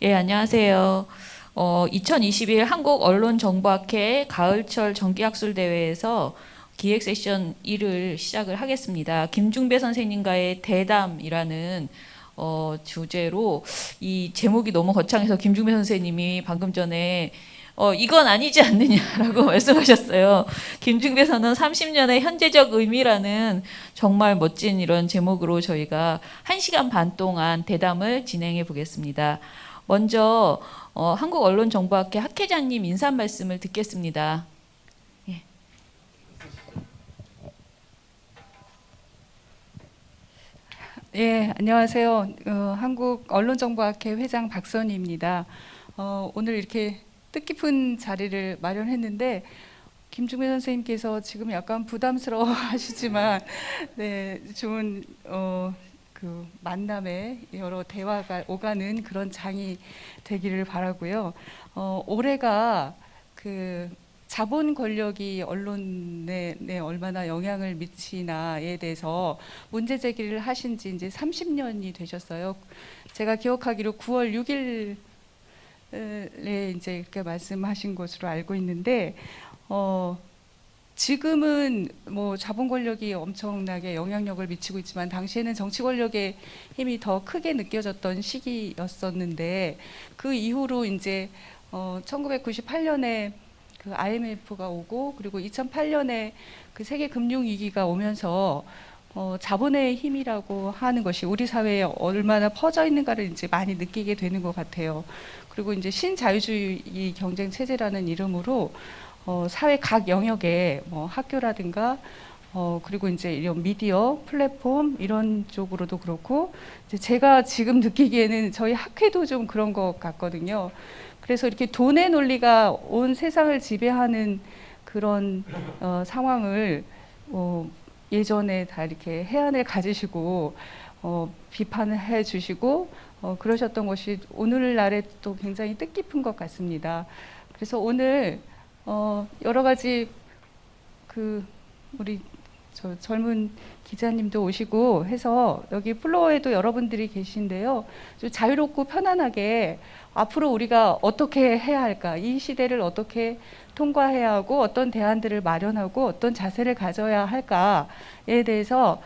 예, 안녕하세요. 2021 한국언론정보학회 가을철 정기학술대회에서 기획 세션 1을 시작을 하겠습니다. 김중배 선생님과의 대담이라는 주제로 이 제목이 너무 거창해서 김중배 선생님이 방금 전에 이건 아니지 않느냐라고 말씀하셨어요. 김중배 선언 30년의 현재적 의미라는 정말 멋진 이런 제목으로 저희가 1시간 반 동안 대담을 진행해 보겠습니다. 먼저 한국언론정보학회 학회자님 인사 말씀을 듣겠습니다. 예. 예, 안녕하세요. 한국언론정보학회 회장 박선희입니다. 오늘 이렇게 뜻깊은 자리를 마련했는데 김중배 선생님께서 지금 약간 부담스러워 하시지만 네, 좋은 그 만남에 여러 대화가 오가는 그런 장이 되기를 바라고요. 올해가 그 자본 권력이 언론에 얼마나 영향을 미치나에 대해서 문제 제기를 하신 지 이제 30년이 되셨어요. 제가 기억하기로 9월 6일에 이제 이렇게 말씀하신 것으로 알고 있는데, 지금은 뭐 자본 권력이 엄청나게 영향력을 미치고 있지만 당시에는 정치 권력의 힘이 더 크게 느껴졌던 시기였었는데, 그 이후로 이제 1998년에 그 IMF가 오고 그리고 2008년에 그 세계 금융 위기가 오면서 자본의 힘이라고 하는 것이 우리 사회에 얼마나 퍼져 있는가를 이제 많이 느끼게 되는 것 같아요. 그리고 이제 신자유주의 경쟁 체제라는 이름으로 사회 각 영역에 뭐 학교라든가 그리고 이제 이런 미디어 플랫폼 이런 쪽으로도 그렇고, 이제 제가 지금 느끼기에는 저희 학회도 좀 그런 것 같거든요. 그래서 이렇게 돈의 논리가 온 세상을 지배하는 그런 상황을 예전에 다 이렇게 해안을 가지시고 비판을 해주시고 그러셨던 것이 오늘날에 또 굉장히 뜻깊은 것 같습니다. 그래서 오늘 여러 가지 그 우리 저 젊은 기자님도 오시고 해서 여기 플로어에도 여러분들이 계신데요. 좀 자유롭고 편안하게 앞으로 우리가 어떻게 해야 할까, 이 시대를 어떻게 통과해야 하고 어떤 대안들을 마련하고 어떤 자세를 가져야 할까에 대해서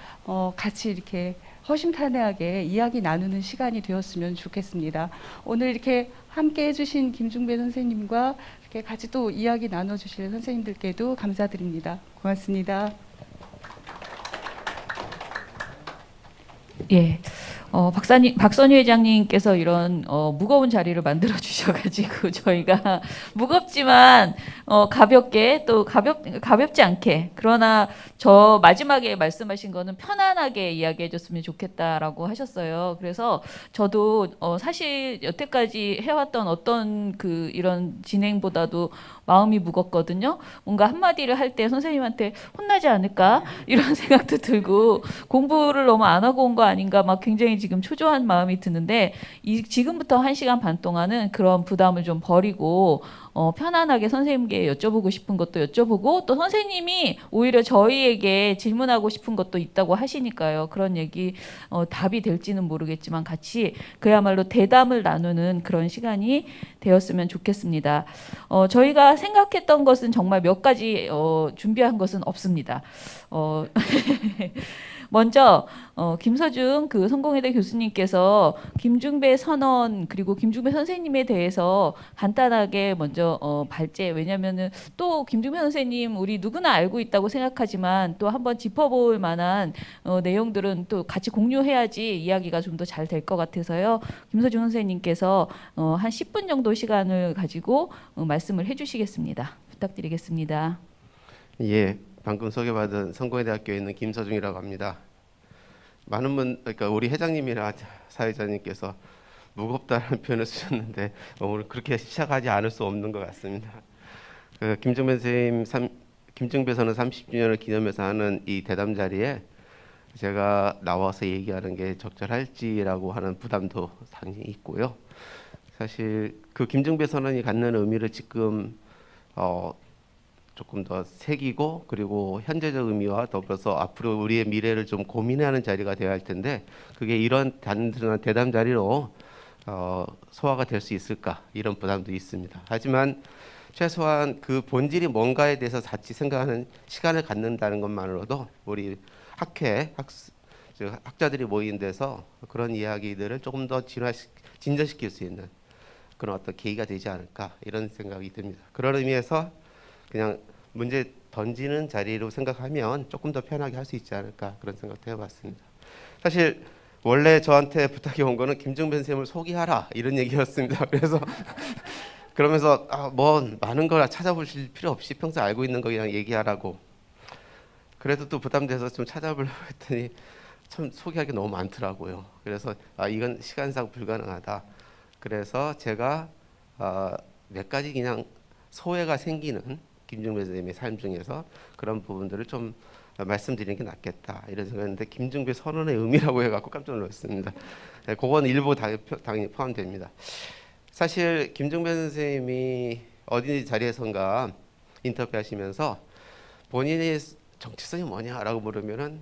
같이 이렇게 허심탄회하게 이야기 나누는 시간이 되었으면 좋겠습니다. 오늘 이렇게 함께 해주신 김중배 선생님과 이렇게 같이 또 이야기 나눠주실 선생님들께도 감사드립니다. 고맙습니다. 예. 박선희 회장님께서 이런 무거운 자리를 만들어 주셔가지고 저희가 무겁지만 가볍게 또 가볍지 않게, 그러나 저 마지막에 말씀하신 거는 편안하게 이야기해 줬으면 좋겠다라고 하셨어요. 그래서 저도 사실 여태까지 해왔던 어떤 그 이런 진행보다도 마음이 무겁거든요. 뭔가 한마디를 할 때 선생님한테 혼나지 않을까 이런 생각도 들고, 공부를 너무 안 하고 온 거 아닌가 막 굉장히 지금 초조한 마음이 드는데, 지금부터 1시간 반 동안은 그런 부담을 좀 버리고 편안하게 선생님께 여쭤보고 싶은 것도 여쭤보고, 또 선생님이 오히려 저희에게 질문하고 싶은 것도 있다고 하시니까요. 그런 얘기 답이 될지는 모르겠지만 같이 그야말로 대담을 나누는 그런 시간이 되었으면 좋겠습니다. 저희가 생각했던 것은 정말 몇 가지 준비한 것은 없습니다. 먼저 김서중 그 성공회대 교수님께서 김중배 선언 그리고 김중배 선생님에 대해서 간단하게 먼저 발제, 왜냐면은 또 김중배 선생님 우리 누구나 알고 있다고 생각하지만 또 한번 짚어볼 만한 내용들은 또 같이 공유해야지 이야기가 좀 더 잘 될 것 같아서요. 김서중 선생님께서 한 10분 정도 시간을 가지고 말씀을 해주시겠습니다. 부탁드리겠습니다. 예, 방금 소개받은 성공회대학교에 있는 김서중이라고 합니다. 많은 분, 그러니까 우리 회장님이나 사회자님께서 무겁다는 표현을 쓰셨는데 오늘 그렇게 시작하지 않을 수 없는 것 같습니다. 김중배 선생님, 김중배 선언 30주년을 기념해서 하는 이 대담 자리에 제가 나와서 얘기하는 게 적절할지라고 하는 부담도 상당히 있고요. 사실 그 김중배 선언이 갖는 의미를 지금 조금 더 새기고 그리고 현재적 의미와 더불어서 앞으로 우리의 미래를 좀 고민하는 자리가 되어야 할 텐데, 그게 이런 단순한 대담 자리로 소화가 될 수 있을까 이런 부담도 있습니다. 하지만 최소한 그 본질이 뭔가에 대해서 같이 생각하는 시간을 갖는다는 것만으로도 우리 학자들이 모인 데서 그런 이야기들을 조금 더 진전시킬 수 있는 그런 어떤 계기가 되지 않을까 이런 생각이 듭니다. 그런 의미에서 그냥 문제 던지는 자리로 생각하면 조금 더 편하게 할 수 있지 않을까 그런 생각도 해봤습니다. 사실 원래 저한테 부탁이 온 거는 김종변 쌤을 소개하라 이런 얘기였습니다. 그래서 그러면서 뭐 많은 걸 찾아보실 필요 없이 평소 알고 있는 거 그냥 얘기하라고. 그래도 또 부담돼서 좀 찾아보려고 했더니 참 소개할 게 너무 많더라고요. 그래서 이건 시간상 불가능하다. 그래서 제가 몇 가지 그냥 소외가 생기는 김중배 선생님의 삶 중에서 그런 부분들을 좀 말씀드리는 게 낫겠다 이런 생각했는데 김중배 선언의 의미라고 해갖고 깜짝 놀랐습니다. 네, 그건 일부 당연히 포함됩니다. 사실 김중배 선생님이 어디 자리에선가 인터뷰하시면서 본인의 정체성이 뭐냐라고 물으면은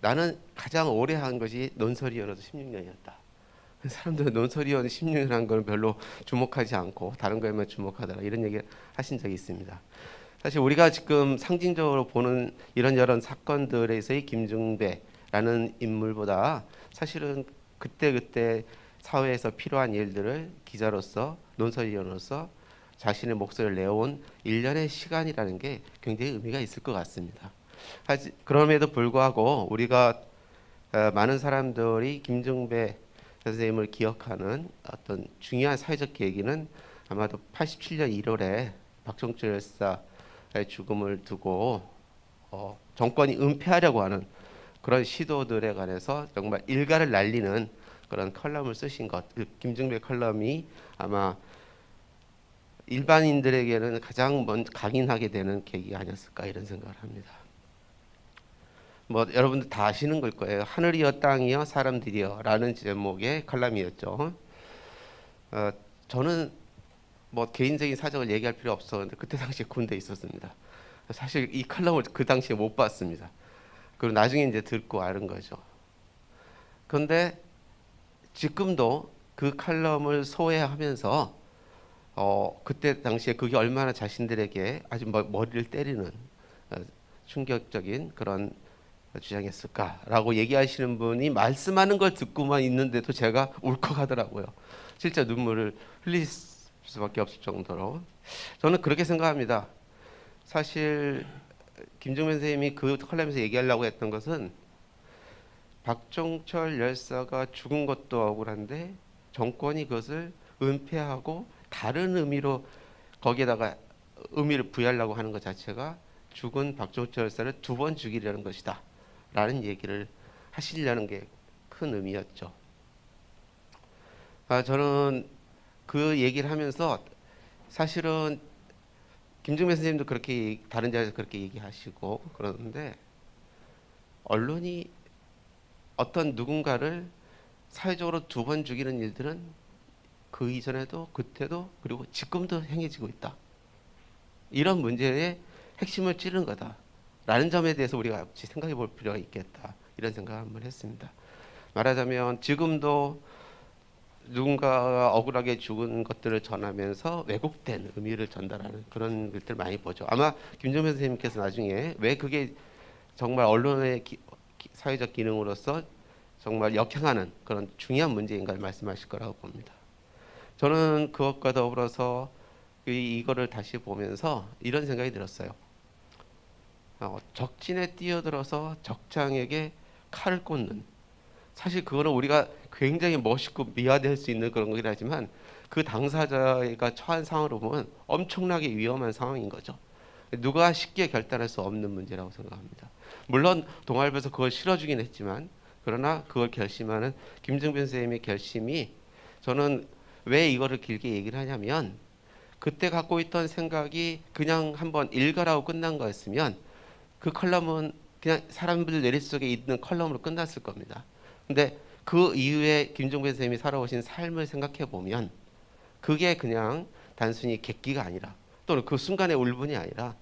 나는 가장 오래 한 것이 논설위원으로서 16년이었다. 사람들은 논설위원 16년 한 걸 별로 주목하지 않고 다른 거에만 주목하더라 이런 얘기 하신 적이 있습니다. 사실 우리가 지금 상징적으로 보는 이런저런 사건들에서의 김중배라는 인물보다 사실은 그때 사회에서 필요한 일들을 기자로서 논설위원으로서 자신의 목소리를 내온 일련의 시간이라는 게 굉장히 의미가 있을 것 같습니다. 그럼에도 불구하고 우리가 많은 사람들이 김중배 선생님을 기억하는 어떤 중요한 사회적 계기는 아마도 87년 1월에 박종철 열사의 죽음을 두고 정권이 은폐하려고 하는 그런 시도들에 관해서 정말 일가를 날리는 그런 컬럼을 쓰신 것, 김중배 컬럼이 아마 일반인들에게는 가장 먼저 각인하게 되는 계기가 아니었을까 이런 생각을 합니다. 뭐 여러분들 다 아시는 걸 거예요. 하늘이여 땅이여 사람들이여 라는 제목의 컬럼이었죠. 저는 뭐 개인적인 사정을 얘기할 필요 없었는데 그때 당시에 군대에 있었습니다. 사실 이 컬럼을 그 당시에 못 봤습니다. 그리고 나중에 이제 듣고 아는 거죠. 그런데 지금도 그 컬럼을 소외하면서 그때 당시에 그게 얼마나 자신들에게 아주 머리를 때리는 충격적인 그런 주장했을까라고 얘기하시는 분이 말씀하는 걸 듣고만 있는데도 제가 울컥하더라고요. 진짜 눈물을 흘릴 수밖에 없을 정도로 저는 그렇게 생각합니다. 사실 김종변 선생님이 그 컬럼에서 얘기하려고 했던 것은 박종철 열사가 죽은 것도 억울한데 정권이 그것을 은폐하고 다른 의미로 거기에다가 의미를 부여하려고 하는 것 자체가 죽은 박종철 열사를 2번 죽이려는 것이다 라는 얘기를 하시려는 게 큰 의미였죠. 저는 그 얘기를 하면서 사실은 김중배 선생님도 그렇게 다른 자리에서 그렇게 얘기하시고 그러는데 언론이 어떤 누군가를 사회적으로 2번 죽이는 일들은 그 이전에도 그때도 그리고 지금도 행해지고 있다. 이런 문제의 핵심을 찌른 거다. 라는 점에 대해서 우리가 같이 생각해 볼 필요가 있겠다. 이런 생각을 한번 했습니다. 말하자면 지금도 누군가가 억울하게 죽은 것들을 전하면서 왜곡된 의미를 전달하는 그런 글들 많이 보죠. 아마 김종변 선생님께서 나중에 왜 그게 정말 언론의 사회적 기능으로서 정말 역행하는 그런 중요한 문제인가를 말씀하실 거라고 봅니다. 저는 그것과 더불어서 이거를 다시 보면서 이런 생각이 들었어요. 적진에 뛰어들어서 적장에게 칼을 꽂는, 사실 그거는 우리가 굉장히 멋있고 미화될 수 있는 그런 거긴 하지만 그 당사자가 처한 상황으로 보면 엄청나게 위험한 상황인 거죠. 누가 쉽게 결단할 수 없는 문제라고 생각합니다. 물론 동아일보에서 그걸 실어주긴 했지만 그러나 그걸 결심하는 김종변 선생님의 결심이 저는 왜 이거를 길게 얘기를 하냐면 그때 갖고 있던 생각이 그냥 한번 읽어라고 끝난 거였으면 그 컬럼은 그냥 사람들 내리 속에 있는 컬럼으로 끝났을 겁니다. 근데 그 이후에 김종변 선생님이 살아오신 삶을 생각해 보면 그게 그냥 단순히 객기가 아니라 또는 그 순간의 울분이 아니라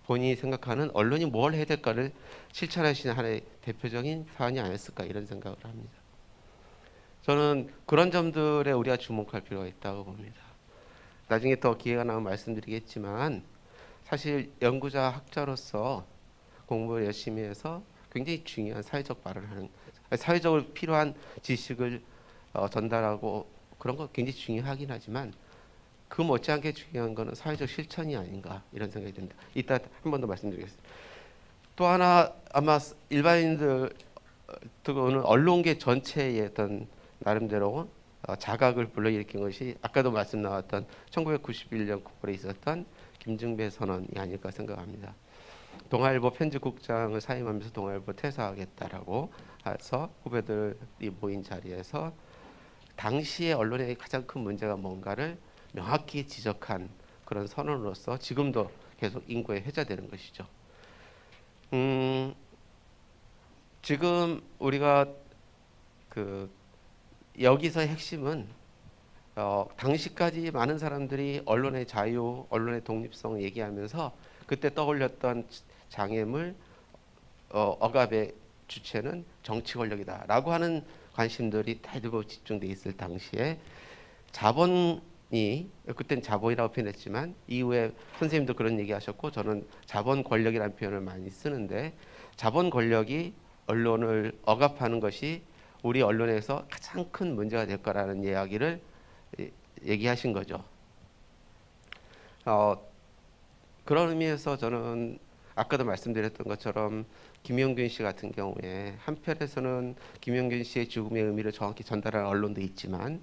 본인이 생각하는 언론이 뭘 해야 될까를 실천하시는 하나의 대표적인 사안이 아니었을까 이런 생각을 합니다. 저는 그런 점들에 우리가 주목할 필요가 있다고 봅니다. 나중에 더 기회가 나면 말씀드리겠지만 사실 연구자 학자로서 공부를 열심히 해서 굉장히 중요한 사회적 발언을 하는, 사회적으로 필요한 지식을 전달하고 그런 거 굉장히 중요하긴 하지만 그 못지않게 중요한 거는 사회적 실천이 아닌가 이런 생각이 듭니다. 이따 한 번 더 말씀드리겠습니다. 또 하나 아마 일반인들 또는 언론계 전체의 어떤 나름대로 자각을 불러일으킨 것이 아까도 말씀 나왔던 1991년 9월에 있었던 김증배 선언이 아닐까 생각합니다. 동아일보 편집국장을 사임하면서 동아일보 퇴사하겠다라고 해서 후배들이 모인 자리에서 당시의 언론의 가장 큰 문제가 뭔가를 명확히 지적한 그런 선언으로서 지금도 계속 인구에 회자되는 것이죠. 지금 우리가 여기서의 핵심은 당시까지 많은 사람들이 언론의 자유, 언론의 독립성을 얘기하면서 그때 떠올렸던 장애물 억압의 주체는 정치 권력이다라고 하는 관심들이 대두고 집중돼 있을 당시에 자본이, 그때는 자본이라고 표현했지만 이후에 선생님도 그런 얘기하셨고 저는 자본 권력이라는 표현을 많이 쓰는데, 자본 권력이 언론을 억압하는 것이 우리 언론에서 가장 큰 문제가 될 거라는 이야기를 얘기하신 거죠. 그런 의미에서 저는 아까도 말씀드렸던 것처럼 김용균 씨 같은 경우에 한편에서는 김용균 씨의 죽음의 의미를 정확히 전달하는 언론도 있지만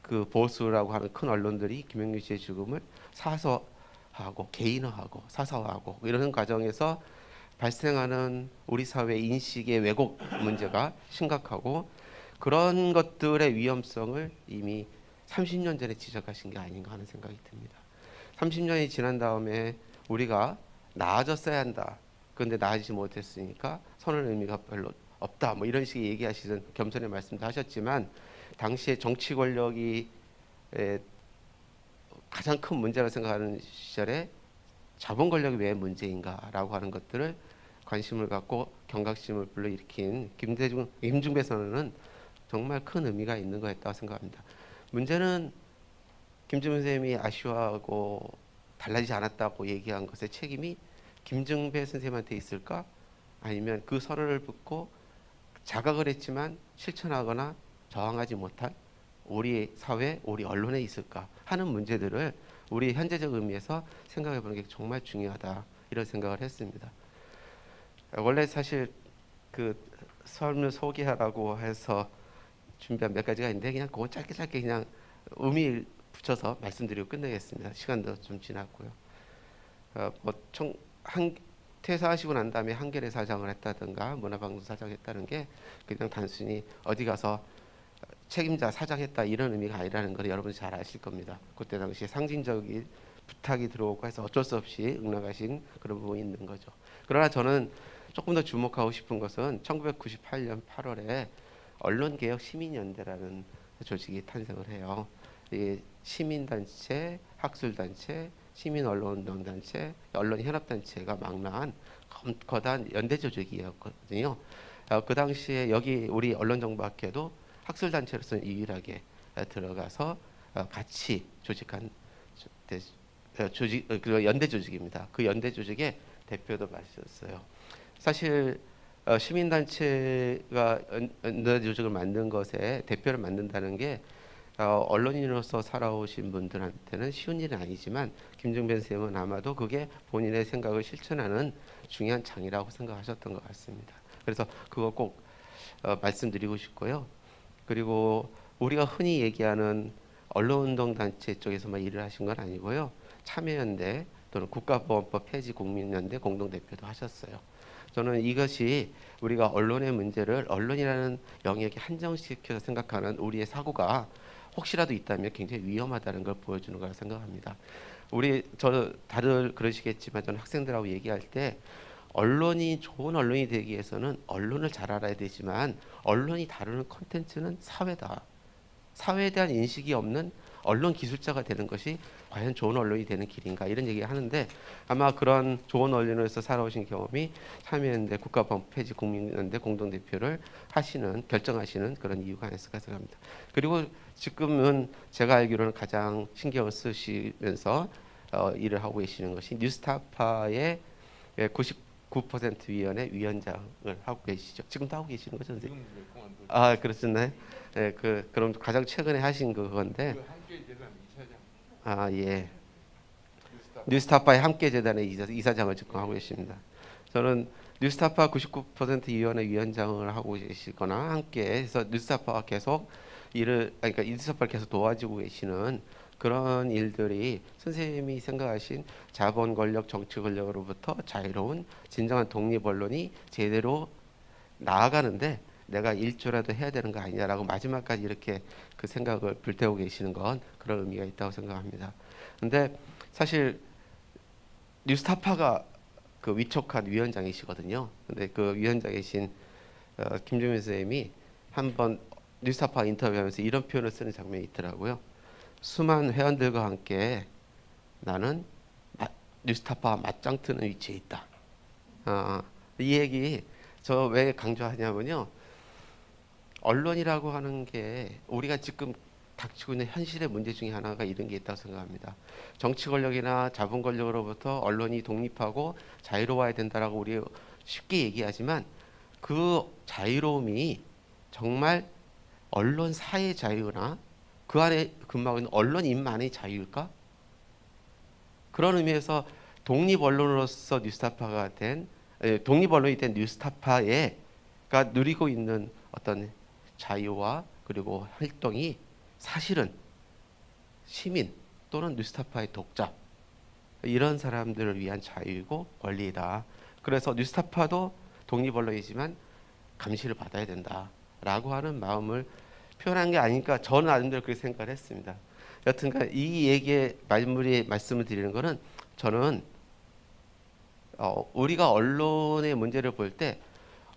그 보수라고 하는 큰 언론들이 김용균 씨의 죽음을 사서하고 개인화하고 사서화하고 이러는 과정에서 발생하는 우리 사회 인식의 왜곡 문제가 심각하고, 그런 것들의 위험성을 이미 30년 전에 지적하신 게 아닌가 하는 생각이 듭니다. 30년이 지난 다음에 우리가 나아졌어야 한다. 그런데 나아지지 못했으니까 선언 의미가 별로 없다. 뭐 이런 식의 얘기하시던 겸손의 말씀도 하셨지만 당시에 정치 권력이 가장 큰 문제라고 생각하는 시절에 자본 권력이 왜 문제인가라고 하는 것들을 관심을 갖고 경각심을 불러일으킨 김중배 선언은 정말 큰 의미가 있는 거였다고 생각합니다. 문제는 김중배 선생님이 아쉬워하고 달라지지 않았다고 얘기한 것의 책임이 김중배 선생님한테 있을까? 아니면 그 선언을 듣고 자각을 했지만 실천하거나 저항하지 못한 우리 사회, 우리 언론에 있을까 하는 문제들을 우리 현재적 의미에서 생각해 보는 게 정말 중요하다, 이런 생각을 했습니다. 원래 사실 그 설문 소개하라고 해서 준비한 몇 가지가 있는데 그냥 그거 짧게 그냥 의미 붙여서 말씀드리고 끝내겠습니다. 시간도 좀 지났고요. 퇴사하시고 난 다음에 한겨레 사장을 했다든가 문화방송 사장을 했다는 게 그냥 단순히 어디 가서 책임자 사장했다 이런 의미가 아니라는 걸 여러분이 잘 아실 겁니다. 그때 당시에 상징적인 부탁이 들어오고 해서 어쩔 수 없이 응낙하신 그런 부분이 있는 거죠. 그러나 저는 조금 더 주목하고 싶은 것은 1998년 8월에 언론개혁 시민연대라는 조직이 탄생을 해요. 이 시민단체, 학술단체, 시민언론운동단체, 언론현합단체가 망라한 거대한 연대 조직이었거든요. 그 당시에 여기 우리 언론정보학회도 학술단체로서는 유일하게 들어가서 같이 조직한 그 연대 조직입니다. 그 연대 조직의 대표도 맡으셨어요. 사실 시민단체가 연대 조직을 만든 것에 대표를 맡는다는 게 언론인으로서 살아오신 분들한테는 쉬운 일은 아니지만 김중배 선생님은 아마도 그게 본인의 생각을 실천하는 중요한 장이라고 생각하셨던 것 같습니다. 그래서 그거 꼭 말씀드리고 싶고요. 그리고 우리가 흔히 얘기하는 언론운동단체 쪽에서만 일을 하신 건 아니고요. 참여연대 또는 국가보안법 폐지 국민연대 공동대표도 하셨어요. 저는 이것이 우리가 언론의 문제를 언론이라는 영역에 한정시켜서 생각하는 우리의 사고가 혹시라도 있다면 굉장히 위험하다는 걸 보여주는 거라고 생각합니다. 다들 그러시겠지만 저는 학생들하고 얘기할 때 언론이 좋은 언론이 되기 위해서는 언론을 잘 알아야 되지만 언론이 다루는 콘텐츠는 사회다. 사회에 대한 인식이 없는 언론 기술자가 되는 것이 과연 좋은 언론이 되는 길인가 이런 얘기 하는데 아마 그런 좋은 언론에서 살아오신 경험이 참여연대 국가법 폐지 국민연대 공동대표를 결정하시는 그런 이유가 아니었을까 생각합니다. 그리고 지금은 제가 알기로는 가장 신경을 쓰시면서 일을 하고 계시는 것이 뉴스타파의 99% 위원회 위원장을 하고 계시죠. 지금도 하고 계시는 거죠, 선생님? 아, 그렇습나요? 네, 그럼 가장 최근에 하신 그건데. 아, 예. 뉴스타파의 함께 재단의 이사장을 지금 하고 계십니다. 저는 뉴스타파 99% 위원회 위원장을 하고 계시거나 함께 해서 뉴스타파와 계속 그러니까 뉴스타파를 계속 도와주고 계시는 그런 일들이 선생님이 생각하신 자본 권력, 정치 권력으로부터 자유로운 진정한 독립 언론이 제대로 나아가는데 내가 일조라도 해야 되는 거 아니냐라고 마지막까지 이렇게 그 생각을 불태우고 계시는 건 그런 의미가 있다고 생각합니다. 근데 사실 뉴스타파가 그 위촉한 위원장이시거든요. 근데 그 위원장이신 김주민 선생님이 한번 뉴스타파 인터뷰하면서 이런 표현을 쓰는 장면이 있더라고요. 수많은 회원들과 함께 나는 뉴스타파와 맞짱 뜨는 위치에 있다. 이 얘기 저 왜 강조하냐면요. 언론이라고 하는 게 우리가 지금 닥치고 있는 현실의 문제 중에 하나가 이런 게 있다고 생각합니다. 정치 권력이나 자본 권력으로부터 언론이 독립하고 자유로워야 된다라고 우리 쉽게 얘기하지만 그 자유로움이 정말 언론사의 자유나 그 안에 근무하고 있는 언론인만의 자유일까? 그런 의미에서 독립 언론으로서 독립 언론이 된 뉴스타파가 누리고 있는 어떤 자유와 그리고 활동이 사실은 시민 또는 뉴스타파의 독자 이런 사람들을 위한 자유이고 권리이다. 그래서 뉴스타파도 독립 언론이지만 감시를 받아야 된다라고 하는 마음을 표현한 게 아닐까 저는 나름대로 그렇게 생각을 했습니다. 여튼간 이 얘기의 마무리에 말씀을 드리는 것은 저는 우리가 언론의 문제를 볼 때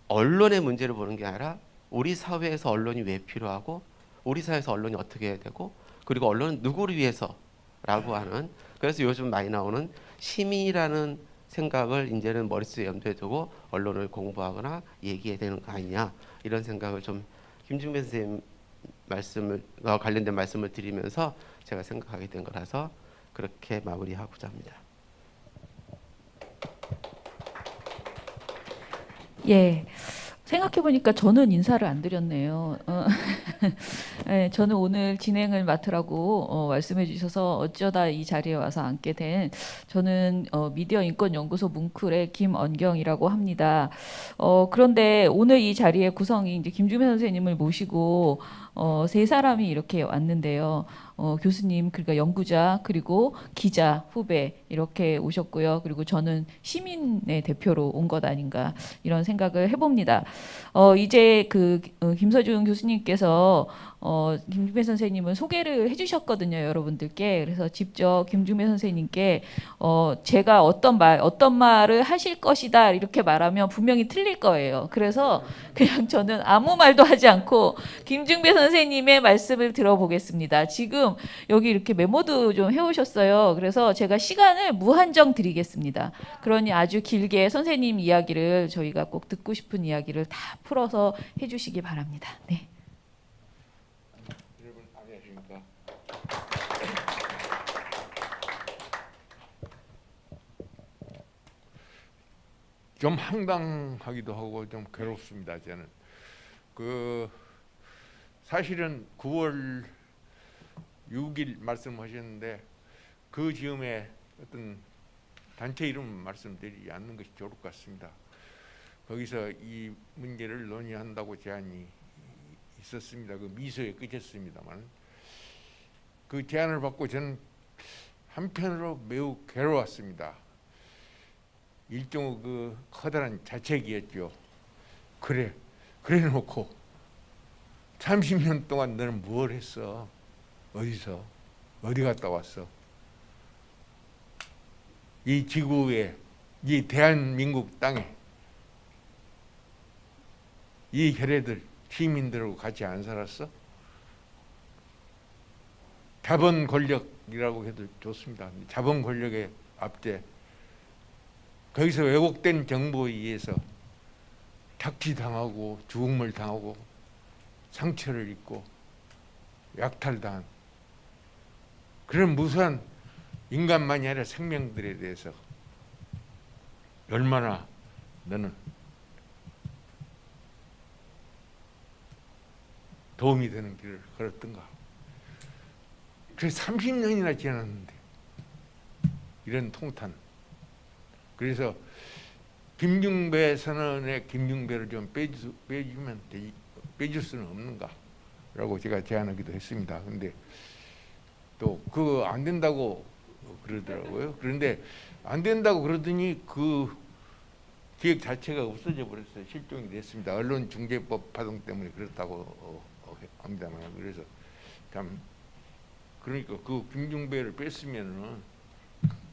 언론의 문제를 보는 게 아니라 우리 사회에서 언론이 왜 필요하고 우리 사회에서 언론이 어떻게 해야 되고 그리고 언론은 누구를 위해서라고 하는 그래서 요즘 많이 나오는 시민이라는 생각을 이제는 머릿속에 염두에 두고 언론을 공부하거나 얘기해야 되는 거 아니냐 이런 생각을 좀 김중배 선생님 관련된 말씀을 드리면서 제가 생각하게 된 거라서 그렇게 마무리하고자 합니다. 예. 생각해보니까 저는 인사를 안 드렸네요. 네, 저는 오늘 진행을 맡으라고 말씀해 주셔서 어쩌다 이 자리에 와서 앉게 된 저는 미디어 인권 연구소 뭉클의 김언경이라고 합니다. 그런데 오늘 이 자리의 구성이 이제 김주면 선생님을 모시고 세 사람이 이렇게 왔는데요. 교수님, 그러니까 연구자, 그리고 기자, 후배 이렇게 오셨고요. 그리고 저는 시민의 대표로 온 것 아닌가 이런 생각을 해봅니다. 이제 김서준 교수님께서 김중배 선생님은 소개를 해주셨거든요, 여러분들께. 그래서 직접 김중배 선생님께 제가 어떤 말을 하실 것이다 이렇게 말하면 분명히 틀릴 거예요. 그래서 그냥 저는 아무 말도 하지 않고 김중배 선생님의 말씀을 들어보겠습니다. 지금 여기 이렇게 메모도 좀 해오셨어요. 그래서 제가 시간을 무한정 드리겠습니다. 그러니 아주 길게 선생님 이야기를 저희가 꼭 듣고 싶은 이야기를 다 풀어서 해주시기 바랍니다. 네. 여러분 안녕하십니까? 좀 황당하기도 하고 좀 괴롭습니다. 저는 사실은 9월 6일 말씀하셨는데 그 즈음에 어떤 단체 이름 말씀드리지 않는 것이 좋을 것 같습니다. 거기서 이 문제를 논의한다고 제안이 있었습니다. 그 미소에 그쳤습니다만 그 제안을 받고 저는 한편으로 매우 괴로웠습니다. 일종의 그 커다란 자책이었죠. 그래 놓고 30년 동안 너는 뭘 했어? 어디서? 어디 갔다 왔어? 이 지구에, 이 대한민국 땅에 이 결애들 시민들하고 같이 안 살았어? 자본 권력 권력이라고 해도 좋습니다. 자본 권력의 압제. 거기서 왜곡된 정보에 의해서 착취당하고 죽음을 당하고 상처를 입고 약탈당한 그런 무수한 인간만이 아니라 생명들에 대해서 얼마나 너는 도움이 되는 길을 걸었던가. 그래서 30년이나 지났는데 이런 통탄. 그래서 김중배 선언에 김중배를 좀 빼줄 수는 없는가라고 제가 제안하기도 했습니다. 근데 또 그거 안 된다고 그러더라고요. 그런데 안 된다고 그러더니 그 기획 자체가 없어져 버렸어요. 실종이 됐습니다. 언론중재법 파동 때문에 그렇다고 합니다만. 그래서 참 그러니까 그 김중배를 뺐으면은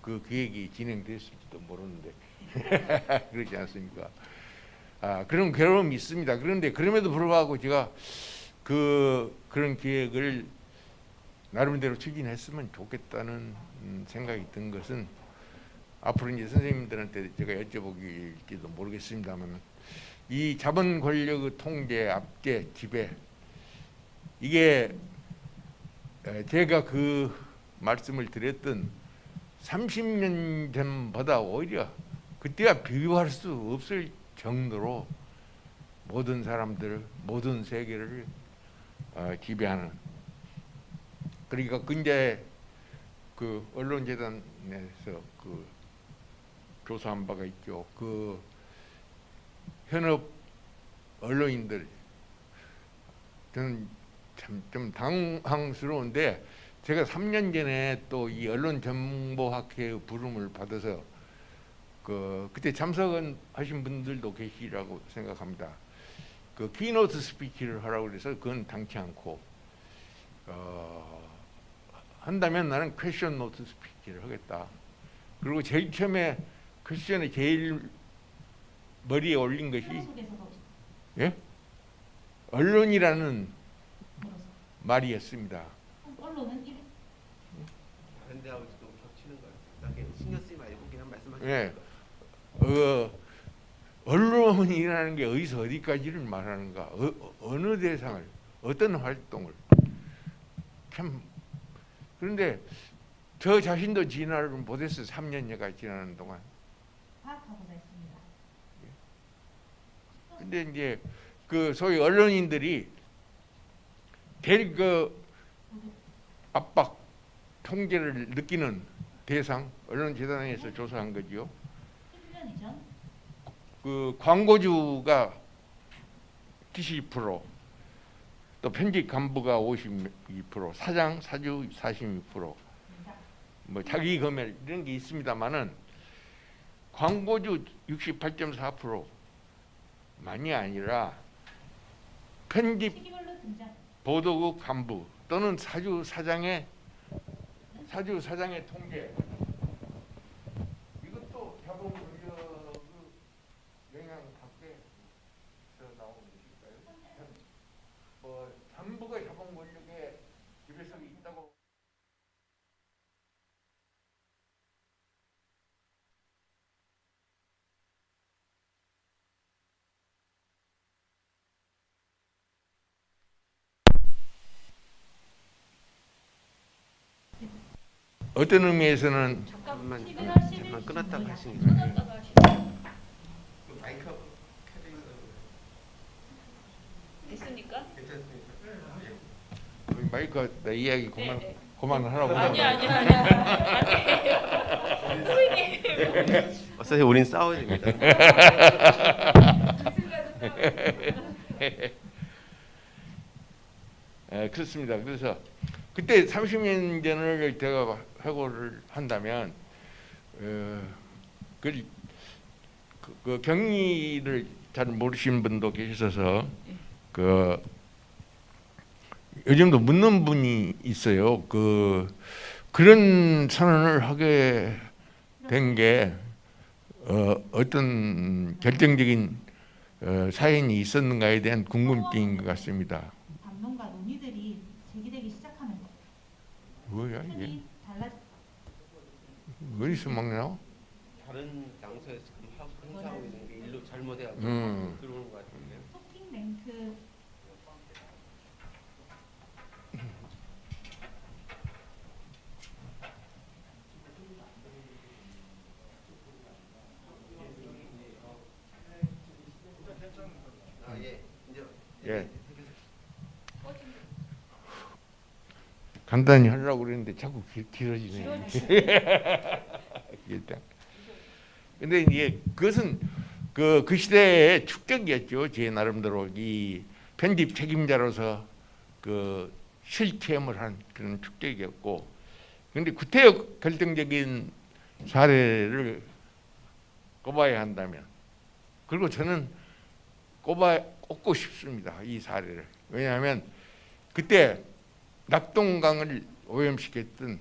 그 기획이 진행됐을지도 모르는데 그렇지 않습니까? 그런 괴로움이 있습니다. 그런데 그럼에도 불구하고 제가 그런 기획을 나름대로 추진했으면 좋겠다는 생각이 든 것은 앞으로 이제 선생님들한테 제가 여쭤보길지도 모르겠습니다만, 이 자본 권력의 통제, 압제, 지배, 이게 제가 그 말씀을 드렸던 30년 전보다 오히려 그때와 비교할 수 없을 정도로 모든 사람들, 모든 세계를 지배하는. 그러니까 근제 그 언론재단에서 그 조사한 바가 있죠. 그 현업 언론인들, 저는 참 좀 당황스러운데, 제가 3년 전에 또 이 언론정보학회의 부름을 받아서 그때 참석하신 분들도 계시라고 생각합니다. 그 키노트 스피치를 하라고 그래서 그건 당치 않고 한다면 나는 퀘션 노트 스피치를 하겠다. 그리고 제일 처음에 퀘션에 제일 머리에 올린 것이 예? 언론이라는 말이었습니다. 언론은 다른 데하고 좀 겹치는 것 같아요. 신경 쓰지 말고 그냥 말씀하세요. 예. 언론이라는 게 어디서 어디까지를 말하는가, 어느 대상을, 어떤 활동을. 참. 그런데 저 자신도 진화를 못했어요. 3년여가 지나는 동안. 파악하고자 했습니다. 근데 이제 그 소위 언론인들이 제일 그 압박, 통제를 느끼는 대상, 언론재단에서 조사한 거지요. 1년 이전? 그 광고주가 70%, 또 편집 간부가 52%, 사장, 사주 46%, 뭐 자기 검열 이런 게 있습니다만은 광고주 68.4%만이 아니라 편집 보도국 간부 또는 사주 사장의 통제, 이것도 자본 권력의 영향 밖에서 나오는 것일까요? 뭐 전부가 자본 권력의 지배성이 있다고. 어떤 의미에서는 잠깐만 끊었다가 하시는 마이크 켜져 됐습니까? 괜찮습니까? 마이크 내 이야기 그만하라고. 아니야. 선생님, 우린 싸워야 됩니다. 그렇습니다. 그래서 그때 30년 전을 제가 회고를 한다면 그 경위를 잘 모르시는 분도 계셔서 요즘도 묻는 분이 있어요. 그런 선언을 하게 된 게 어떤 결정적인 사연이 있었는가에 대한 궁금증인 것 같습니다. 담론과 논의들이 제기되기 시작하는 거예요. 뭐야 이게? 흔히 어디서 먹냐? 다른 장소에서 지금 행사하고 있는 게 일로 잘못해가지고 들어오는 것 같은데요. 토핑 랭크 예. 간단히 하려고 그랬는데 자꾸 길어지네. 일단. 근데 이제 그것은 그 시대의 축적이었죠. 제 나름대로 이 편집 책임자로서 그 실체험을 한 그런 축적이었고, 그런데 구태여 결정적인 사례를 꼽아야 한다면, 그리고 저는 꼽고 싶습니다. 이 사례를. 왜냐하면 그때 낙동강을 오염시켰던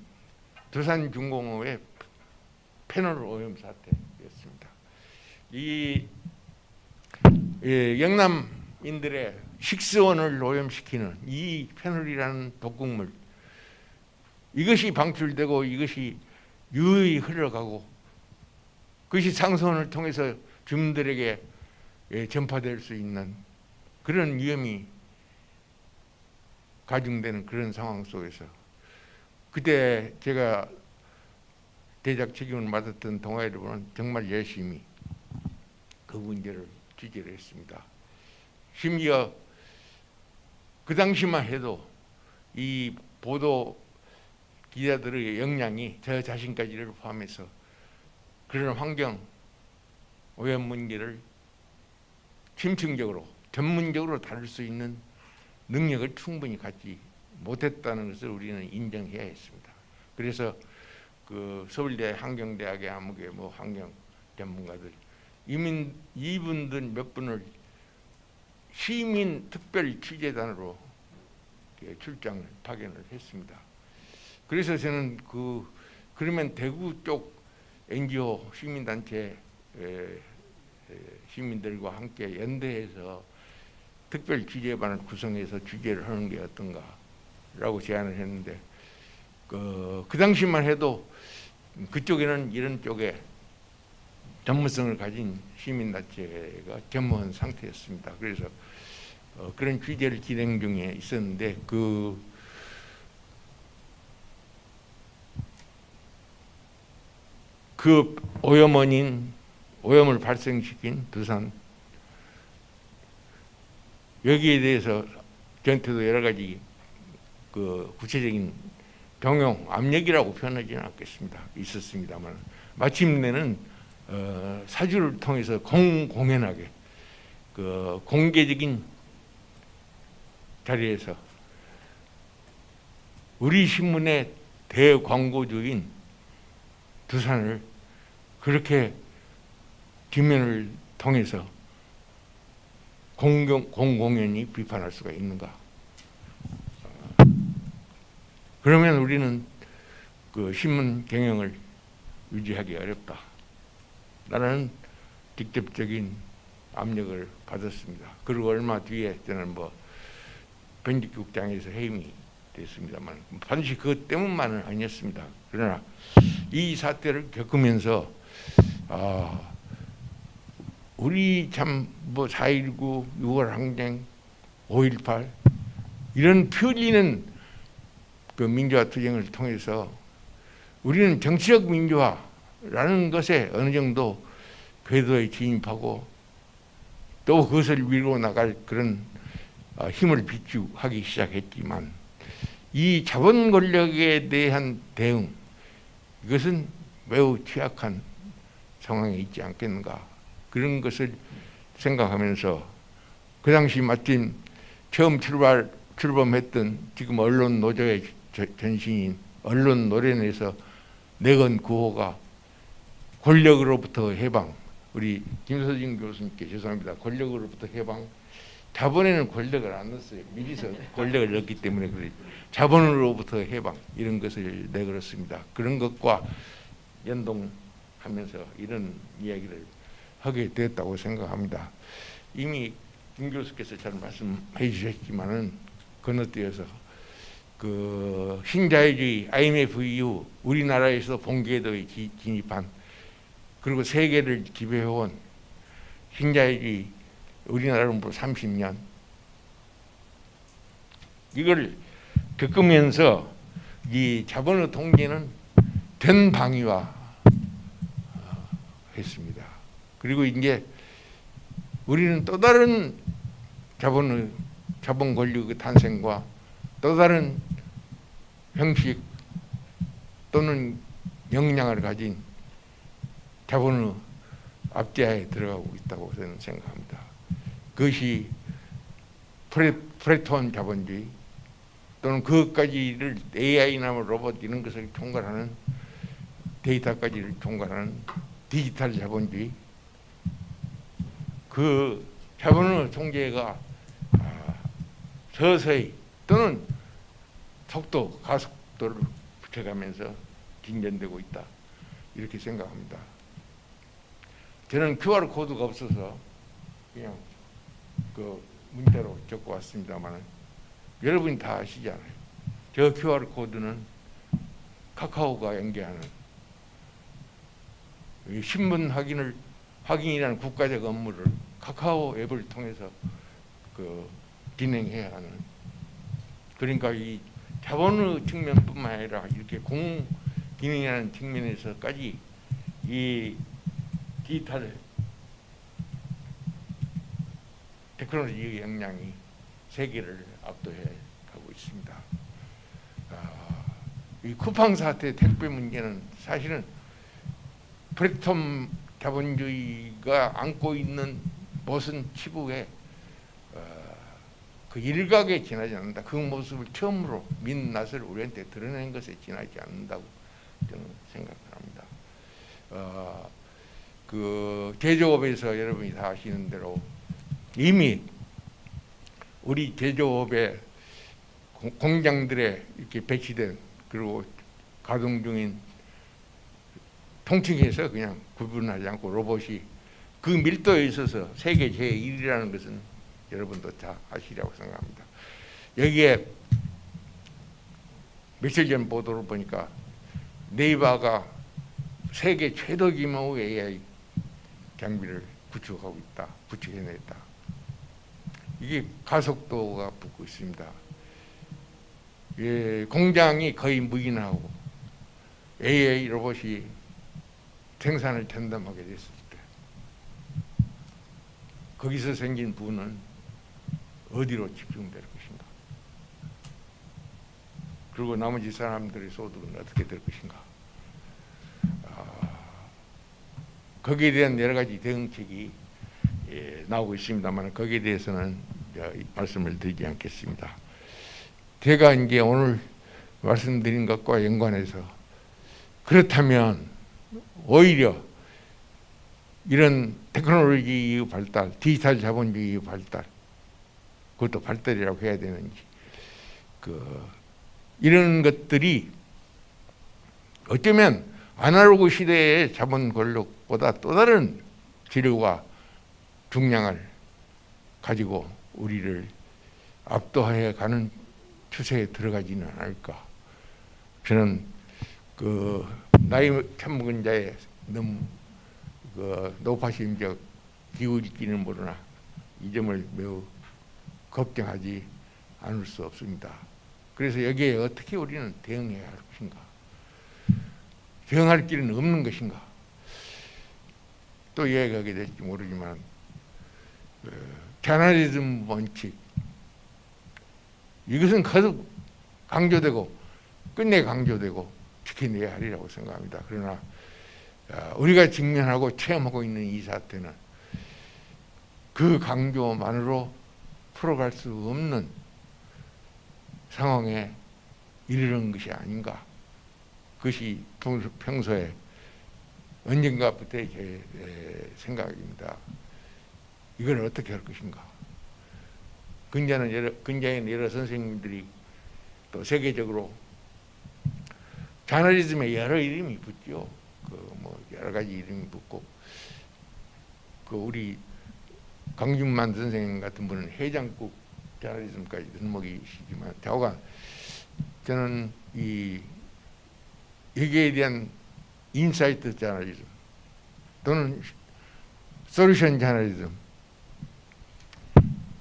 두산중공업의 페놀 오염 사태였습니다. 이 영남인들의 식수원을 오염시키는 이 페놀이라는 독극물, 이것이 방출되고 이것이 유유히 흘러가고 그것이 상수원을 통해서 주민들에게 전파될 수 있는 그런 위험이 가중되는 그런 상황 속에서 그때 제가 대작 책임을 맡았던 동아일보는 정말 열심히 그 문제를 취재를 했습니다. 심지어 그 당시만 해도 이 보도 기자들의 역량이 저 자신까지를 포함해서 그런 환경 오염 문제를 심층적으로 전문적으로 다룰 수 있는 능력을 충분히 갖지 못했다는 것을 우리는 인정해야 했습니다. 그래서 그 서울대 환경대학의 아무개 뭐 환경 전문가들 이분들 몇 분을 시민 특별 취재단으로 출장을 파견을 했습니다. 그래서 저는 그러면 대구 쪽 NGO 시민단체 시민들과 함께 연대해서 특별 취재반을 구성해서 취재를 하는 게 어떤가라고 제안을 했는데 그 당시만 해도 그쪽에는 이런 쪽에 전문성을 가진 시민단체가 겸허한 상태였습니다. 그래서 그런 취재를 진행 중에 있었는데 그 오염을 발생시킨 두산, 여기에 대해서 저한테도 여러 가지 그 구체적인 병용, 압력이라고 표현하지는 않겠습니다. 있었습니다만 마침내는 사주를 통해서 공연하게 그 공개적인 자리에서 우리 신문의 대광고주인 두산을 그렇게 뒷면을 통해서 공공연히 비판할 수가 있는가? 그러면 우리는 그 신문 경영을 유지하기 어렵다. 라는 직접적인 압력을 받았습니다. 그리고 얼마 뒤에 저는 뭐 편집국장에서 해임이 됐습니다만 반드시 그것 때문만은 아니었습니다. 그러나 이 사태를 겪으면서 우리 참 뭐 4.19, 6월 항쟁, 5.18 이런 펴리는 그 민주화 투쟁을 통해서 우리는 정치적 민주화라는 것에 어느 정도 궤도에 진입하고 또 그것을 밀고 나갈 그런 힘을 비축하기 시작했지만 이 자본 권력에 대한 대응, 이것은 매우 취약한 상황에 있지 않겠는가, 그런 것을 생각하면서 그 당시 마침 처음 출범했던 지금 언론 노조의 전신인 언론 노련에서 내건 구호가 권력으로부터 해방, 우리 김서진 교수님께 죄송합니다. 권력으로부터 해방, 자본에는 권력을 안 넣었어요. 미리서 권력을 넣었기 때문에 그래. 자본으로부터 해방, 이런 것을 내걸었습니다. 그런 것과 연동하면서 이런 이야기를 하게 됐다고 생각합니다. 이미 김 교수께서 잘 말씀해 주셨지만은 건너뛰어서 그 신자유주의 IMF 이후 우리나라에서 본궤도에 진입한, 그리고 세계를 지배해온 신자유주의 우리나라로 30년, 이걸 겪으면서 이 자본의 통제는 전방위화 했습니다. 그리고 이제 우리는 또 다른 자본 권력의 탄생과 또 다른 형식 또는 역량을 가진 자본의 압제하에 들어가고 있다고 저는 생각합니다. 그것이 플래톤 자본주의 또는 그것까지를 AI나 로봇 이런 것을 총괄하는, 데이터까지를 총괄하는 디지털 자본주의, 그 자본의 통제가 서서히 또는 가속도를 붙여가면서 진전되고 있다, 이렇게 생각합니다. 저는 QR 코드가 없어서 그냥 그 문자로 적고 왔습니다만 여러분이 다 아시잖아요. 저 QR 코드는 카카오가 연계하는 신분 확인이라는 국가적 업무를 카카오 앱을 통해서 그 진행해야 하는, 그러니까 이 자본의 측면뿐만 아니라 이렇게 공공 기능이라는 측면에서까지 이 디지털 테크놀로지의 역량이 세계를 압도해 가고 있습니다. 이 쿠팡 사태 택배 문제는 사실은 플래톤 자본주의가 안고 있는 모순 치부에 그 일각에 지나지 않는다. 그 모습을 처음으로 민낯을 우리한테 드러낸 것에 지나지 않는다고 저는 생각합니다. 그 제조업에서 여러분이 다 아시는 대로 이미 우리 제조업의 공장들에 이렇게 배치된, 그리고 가동 중인, 통칭해서 그냥 구분하지 않고 로봇이 그 밀도에 있어서 세계 제1이라는 것은 여러분도 다 아시리라고 생각합니다. 여기에 며칠 전 보도를 보니까 네이버가 세계 최대 규모의 AI 장비를 구축해냈다. 이게 가속도가 붙고 있습니다. 예, 공장이 거의 무인하고 AI 로봇이 생산을 전담하게 됐을 때 거기서 생긴 부는 어디로 집중될 것인가? 그리고 나머지 사람들의 소득은 어떻게 될 것인가? 거기에 대한 여러 가지 대응책이 나오고 있습니다만 거기에 대해서는 말씀을 드리지 않겠습니다. 제가 이제 오늘 말씀드린 것과 연관해서 그렇다면 오히려 이런 테크놀로지의 발달, 디지털 자본주의의 발달, 그것도 발달이라고 해야 되는지, 이런 것들이 어쩌면 아날로그 시대의 자본 권력보다 또 다른 지력과 중량을 가지고 우리를 압도해 가는 추세에 들어가지는 않을까. 저는 그 나이 참먹은 자의 너무 그 노파심적 기울기는 모르나 이 점을 매우 걱정하지 않을 수 없습니다. 그래서 여기에 어떻게 우리는 대응해야 할 것인가? 대응할 길은 없는 것인가? 또 이야기하게 될지 모르지만 저널리즘 원칙, 이것은 계속 강조되고 끝내 강조되고 지켜내야 하리라고 생각합니다. 그러나 우리가 직면하고 체험하고 있는 이 사태는 그 강조만으로 풀어갈 수 없는 상황에 이르는 것이 아닌가. 그것이 평소에 언젠가부터의 제 생각입니다. 이걸 어떻게 할 것인가. 근자에는 여러 선생님들이 또 세계적으로 저널리즘에 여러 이름이 붙죠. 뭐 여러 가지 이름이 붙고, 우리 강준만 선생님 같은 분은 해장국 저널리즘까지 등록이시지만, 저가 저는 이 여기에 대한 인사이트 저널리즘 또는 솔루션 저널리즘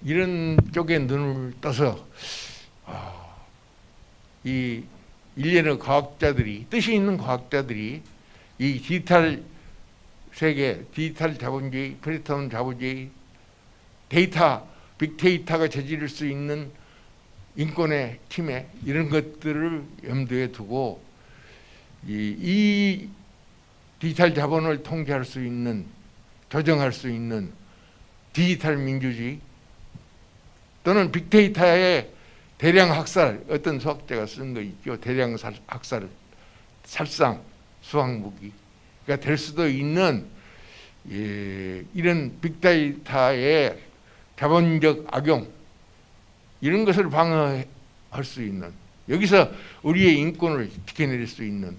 이런 쪽에 눈을 떠서 이 일련의 과학자들이 뜻이 있는 과학자들이 이 디지털 세계, 디지털 자본주의, 플랫폼 자본주의, 데이터, 빅데이터가 저지를 수 있는 인권의 침해 이런 것들을 염두에 두고 이 디지털 자본을 통제할 수 있는, 조정할 수 있는 디지털 민주주의 또는 빅데이터의 대량 학살, 어떤 수학자가 쓴 거 있죠. 대량 학살, 살상, 수학 무기가 될 수도 있는 이런 빅데이터의 자본적 악용 이런 것을 방어할 수 있는, 여기서 우리의 인권을 지켜낼 수 있는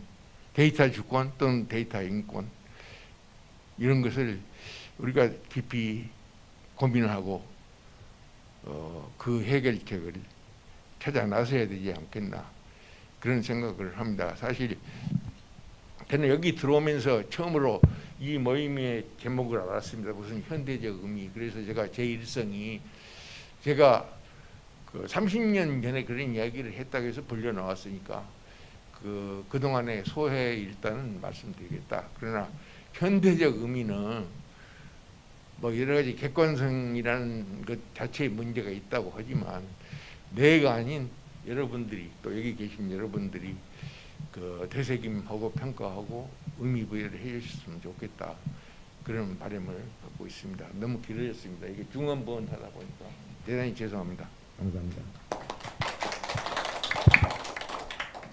데이터 주권 또는 데이터 인권 이런 것을 우리가 깊이 고민하고 그 해결책을 찾아 나서야 되지 않겠나 그런 생각을 합니다. 사실 저는 여기 들어오면서 처음으로 이 모임의 제목을 알았습니다. 무슨 현대적 의미. 그래서 제가 제 일성이 제가 그 30년 전에 그런 이야기를 했다고 해서 불려 나왔으니까 그동안의 소회 일단은 말씀드리겠다. 그러나 현대적 의미는 뭐 여러 가지 객관성이라는 것 자체에 문제가 있다고 하지만 내가 아닌 여러분들이 또 여기 계신 여러분들이 그 되새김하고 평가하고 의미 부여를 해주셨으면 좋겠다. 그런 바람을 갖고 있습니다. 너무 길어졌습니다. 이게 중언부언 하다 보니까 대단히 죄송합니다. 감사합니다.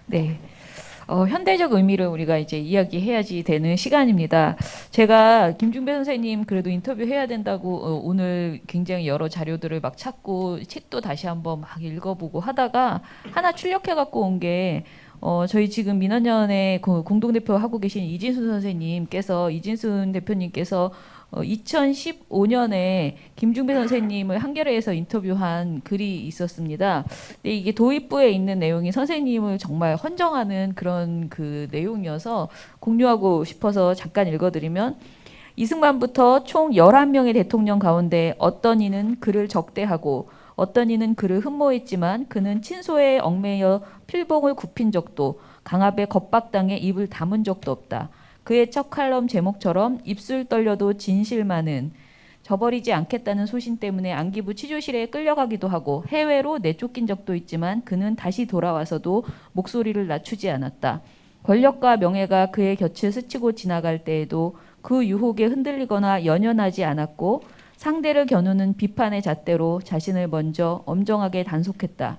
네. 현대적 의미를 우리가 이제 이야기해야지 되는 시간입니다. 제가 김중배 선생님 그래도 인터뷰해야 된다고 오늘 굉장히 여러 자료들을 막 찾고 책도 다시 한번 막 읽어보고 하다가 하나 출력해 갖고 온 게 저희 지금 민원연의 공동대표 하고 계신 이진순 대표님께서 2015년에 김중배 선생님을 한겨레에서 인터뷰한 글이 있었습니다. 근데 이게 도입부에 있는 내용이 선생님을 정말 헌정하는 그런 그 내용이어서 공유하고 싶어서 잠깐 읽어드리면, 이승만부터 총 11명의 대통령 가운데 어떤 이는 그를 적대하고 어떤 이는 그를 흠모했지만 그는 친소에 얽매여 필봉을 굽힌 적도 강압에 겁박당해 입을 다문 적도 없다. 그의 첫 칼럼 제목처럼 입술 떨려도 진실만은 저버리지 않겠다는 소신 때문에 안기부 치조실에 끌려가기도 하고 해외로 내쫓긴 적도 있지만 그는 다시 돌아와서도 목소리를 낮추지 않았다. 권력과 명예가 그의 곁을 스치고 지나갈 때에도 그 유혹에 흔들리거나 연연하지 않았고 상대를 겨누는 비판의 잣대로 자신을 먼저 엄정하게 단속했다.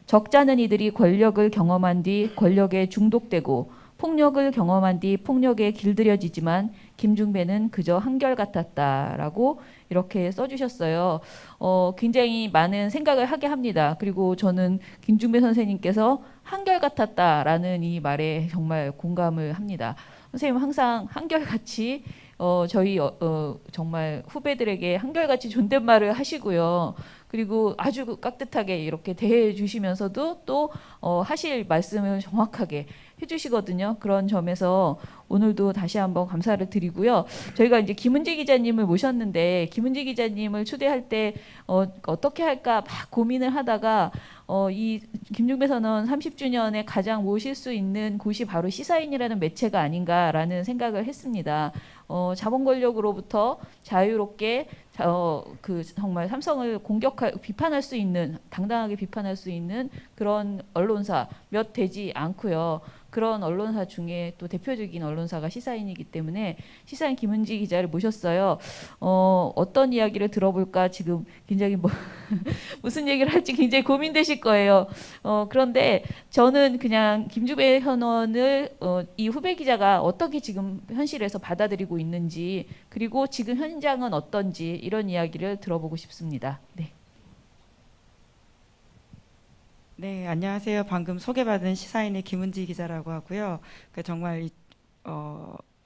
적잖은 이들이 권력을 경험한 뒤 권력에 중독되고 폭력을 경험한 뒤 폭력에 길들여지지만 김중배는 그저 한결같았다라고 이렇게 써주셨어요. 굉장히 많은 생각을 하게 합니다. 그리고 저는 김중배 선생님께서 한결같았다라는 이 말에 정말 공감을 합니다. 선생님 항상 한결같이 저희 정말 후배들에게 한결같이 존댓말을 하시고요. 그리고 아주 깍듯하게 이렇게 대해 주시면서도 또 하실 말씀을 정확하게 해주시거든요. 그런 점에서 오늘도 다시 한번 감사를 드리고요. 저희가 이제 김은지 기자님을 모셨는데 김은지 기자님을 초대할 때 어떻게 할까 막 고민을 하다가 이 김중배 선언 30주년에 가장 모실 수 있는 곳이 바로 시사인이라는 매체가 아닌가라는 생각을 했습니다. 자본 권력으로부터 자유롭게 정말 삼성을 비판할 수 있는, 당당하게 비판할 수 있는 그런 언론사 몇 되지 않고요. 그런 언론사 중에 또 대표적인 언론사가 시사인이기 때문에 시사인 김은지 기자를 모셨어요. 어떤 이야기를 들어볼까 지금 굉장히 무슨 얘기를 할지 굉장히 고민되실 거예요. 그런데 저는 그냥 김중배 현원을 이 후배 기자가 어떻게 지금 현실에서 받아들이고 있는지, 그리고 지금 현장은 어떤지 이런 이야기를 들어보고 싶습니다. 네. 네, 안녕하세요. 방금 소개받은 시사인의 김은지 기자라고 하고요. 정말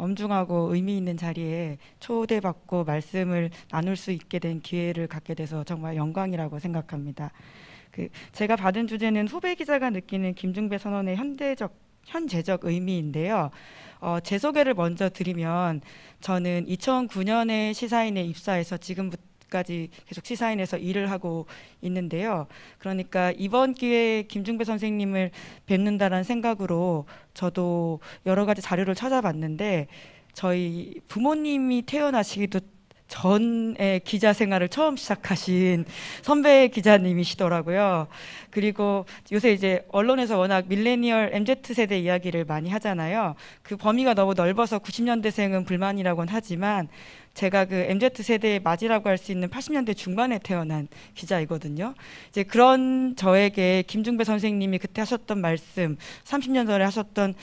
엄중하고 의미 있는 자리에 초대받고 말씀을 나눌 수 있게 된 기회를 갖게 돼서 정말 영광이라고 생각합니다. 제가 받은 주제는 후배 기자가 느끼는 김중배 선언의 현재적 의미인데요. 제 소개를 먼저 드리면 저는 2009년에 시사인에 입사해서 지금까지 계속 시사인에서 일을 하고 있는데요. 그러니까 이번 기회에 김중배 선생님을 뵙는다라는 생각으로 저도 여러 가지 자료를 찾아봤는데 저희 부모님이 태어나시기도 전에 기자 생활을 처음 시작하신 선배 기자님이시더라고요. 그리고 요새 이제 언론에서 워낙 밀레니얼 MZ 세대 이야기를 많이 하잖아요. 그 범위가 너무 넓어서 90년대생은 불만이라고는 하지만 제가 그 MZ 세대의 맞이라고 할 수 있는 80년대 중반에 태어난 기자이거든요. 이제 그런 저에게 김중배 선생님이 그때 하셨던 말씀, 30년 전에 하셨던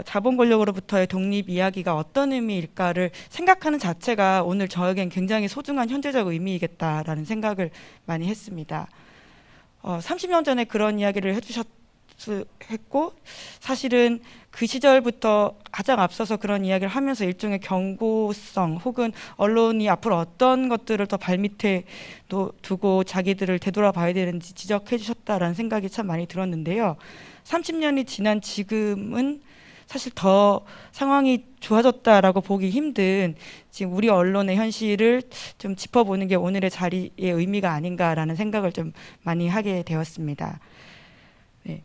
자본 권력으로부터의 독립 이야기가 어떤 의미일까를 생각하는 자체가 오늘 저에겐 굉장히 소중한 현재적 의미이겠다라는 생각을 많이 했습니다. 30년 전에 그런 이야기를 했고 사실은 그 시절부터 가장 앞서서 그런 이야기를 하면서 일종의 경고성 혹은 언론이 앞으로 어떤 것들을 더 발밑에 두고 자기들을 되돌아봐야 되는지 지적해 주셨다라는 생각이 참 많이 들었는데요. 30년이 지난 지금은 사실 더 상황이 좋아졌다라고 보기 힘든 지금 우리 언론의 현실을 좀 짚어보는 게 오늘의 자리의 의미가 아닌가라는 생각을 좀 많이 하게 되었습니다. 네.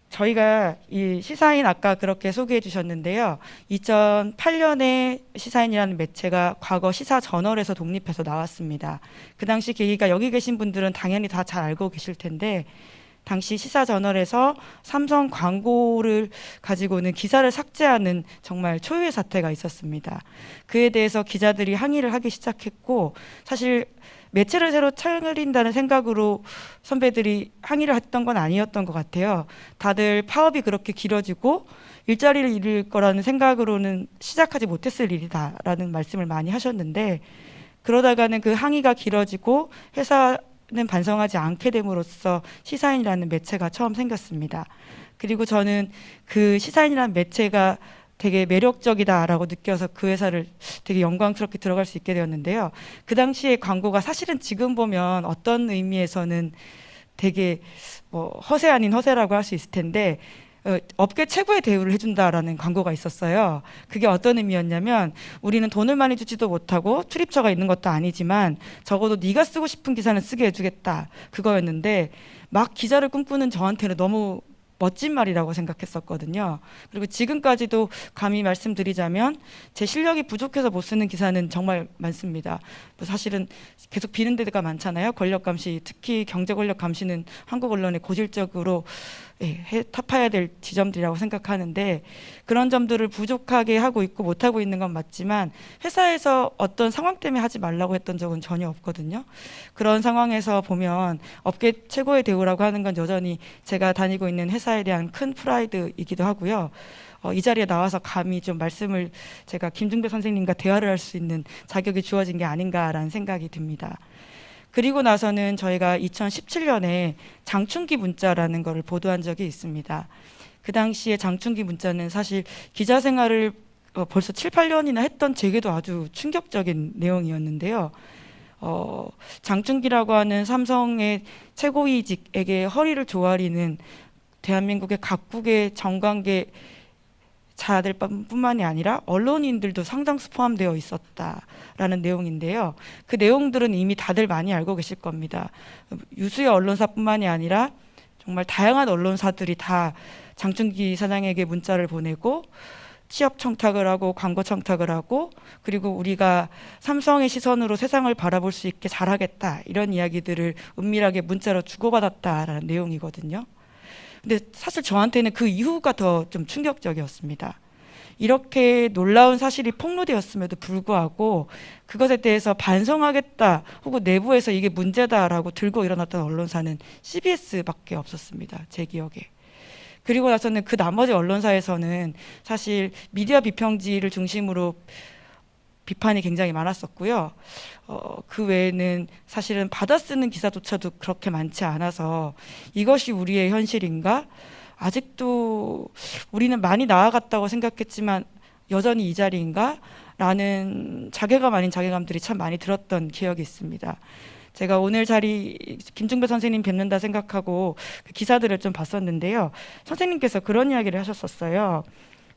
저희가 이 시사인 아까 그렇게 소개해 주셨는데요. 2008년에 시사인이라는 매체가 과거 시사저널에서 독립해서 나왔습니다. 그 당시 계기가 여기 계신 분들은 당연히 다 잘 알고 계실 텐데 당시 시사저널에서 삼성 광고를 가지고는 기사를 삭제하는 정말 초유의 사태가 있었습니다. 그에 대해서 기자들이 항의를 하기 시작했고 사실 매체를 새로 차린다는 생각으로 선배들이 항의를 했던 건 아니었던 것 같아요. 다들 파업이 그렇게 길어지고 일자리를 잃을 거라는 생각으로는 시작하지 못했을 일이다라는 말씀을 많이 하셨는데 그러다가는 그 항의가 길어지고 회사는 반성하지 않게 됨으로써 시사인이라는 매체가 처음 생겼습니다. 그리고 저는 그 시사인이라는 매체가 되게 매력적이다라고 느껴서 그 회사를 되게 영광스럽게 들어갈 수 있게 되었는데요. 그 당시에 광고가 사실은 지금 보면 어떤 의미에서는 되게 허세 아닌 허세라고 할 수 있을 텐데 업계 최고의 대우를 해준다라는 광고가 있었어요. 그게 어떤 의미였냐면 우리는 돈을 많이 주지도 못하고 출입처가 있는 것도 아니지만 적어도 네가 쓰고 싶은 기사는 쓰게 해주겠다 그거였는데 막 기자를 꿈꾸는 저한테는 너무 멋진 말이라고 생각했었거든요. 그리고 지금까지도 감히 말씀드리자면 제 실력이 부족해서 못 쓰는 기사는 정말 많습니다. 사실은 계속 비는 데가 많잖아요. 권력 감시, 특히 경제 권력 감시는 한국 언론의 고질적으로 타파해야 될 지점들이라고 생각하는데 그런 점들을 부족하게 하고 있고 못하고 있는 건 맞지만 회사에서 어떤 상황 때문에 하지 말라고 했던 적은 전혀 없거든요. 그런 상황에서 보면 업계 최고의 대우라고 하는 건 여전히 제가 다니고 있는 회사에 대한 큰 프라이드이기도 하고요. 이 자리에 나와서 감히 좀 말씀을 제가 김중배 선생님과 대화를 할 수 있는 자격이 주어진 게 아닌가라는 생각이 듭니다. 그리고 나서는 저희가 2017년에 장충기 문자라는 것을 보도한 적이 있습니다. 그 당시에 장충기 문자는 사실 기자 생활을 벌써 7, 8년이나 했던 제게도 아주 충격적인 내용이었는데요. 장충기라고 하는 삼성의 최고위직에게 허리를 조아리는 대한민국의 각국의 정관계 자들 뿐만이 아니라 언론인들도 상당수 포함되어 있었다라는 내용인데요. 그 내용들은 이미 다들 많이 알고 계실 겁니다. 유수의 언론사뿐만이 아니라 정말 다양한 언론사들이 다 장충기 사장에게 문자를 보내고 취업 청탁을 하고 광고 청탁을 하고 그리고 우리가 삼성의 시선으로 세상을 바라볼 수 있게 잘하겠다 이런 이야기들을 은밀하게 문자로 주고받았다라는 내용이거든요. 근데 사실 저한테는 그 이후가 더 좀 충격적이었습니다. 이렇게 놀라운 사실이 폭로되었음에도 불구하고 그것에 대해서 반성하겠다 혹은 내부에서 이게 문제다라고 들고 일어났던 언론사는 CBS밖에 없었습니다. 제 기억에. 그리고 나서는 그 나머지 언론사에서는 사실 미디어 비평지를 중심으로 비판이 굉장히 많았었고요. 그 외에는 사실은 받아쓰는 기사조차도 그렇게 많지 않아서 이것이 우리의 현실인가? 아직도 우리는 많이 나아갔다고 생각했지만 여전히 이 자리인가? 라는 자괴감 아닌 자괴감들이 참 많이 들었던 기억이 있습니다. 제가 오늘 자리 김중배 선생님 뵙는다 생각하고 그 기사들을 좀 봤었는데요. 선생님께서 그런 이야기를 하셨었어요.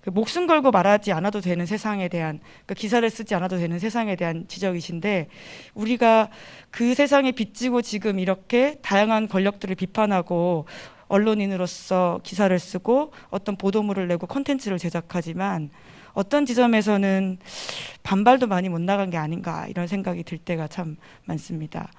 그 목숨 걸고 말하지 않아도 되는 세상에 대한, 그 기사를 쓰지 않아도 되는 세상에 대한 지적이신데, 우리가 그 세상에 빚지고 지금 이렇게 다양한 권력들을 비판하고 언론인으로서 기사를 쓰고 어떤 보도물을 내고 콘텐츠를 제작하지만 어떤 지점에서는 반발도 많이 못 나간 게 아닌가 이런 생각이 들 때가 참 많습니다.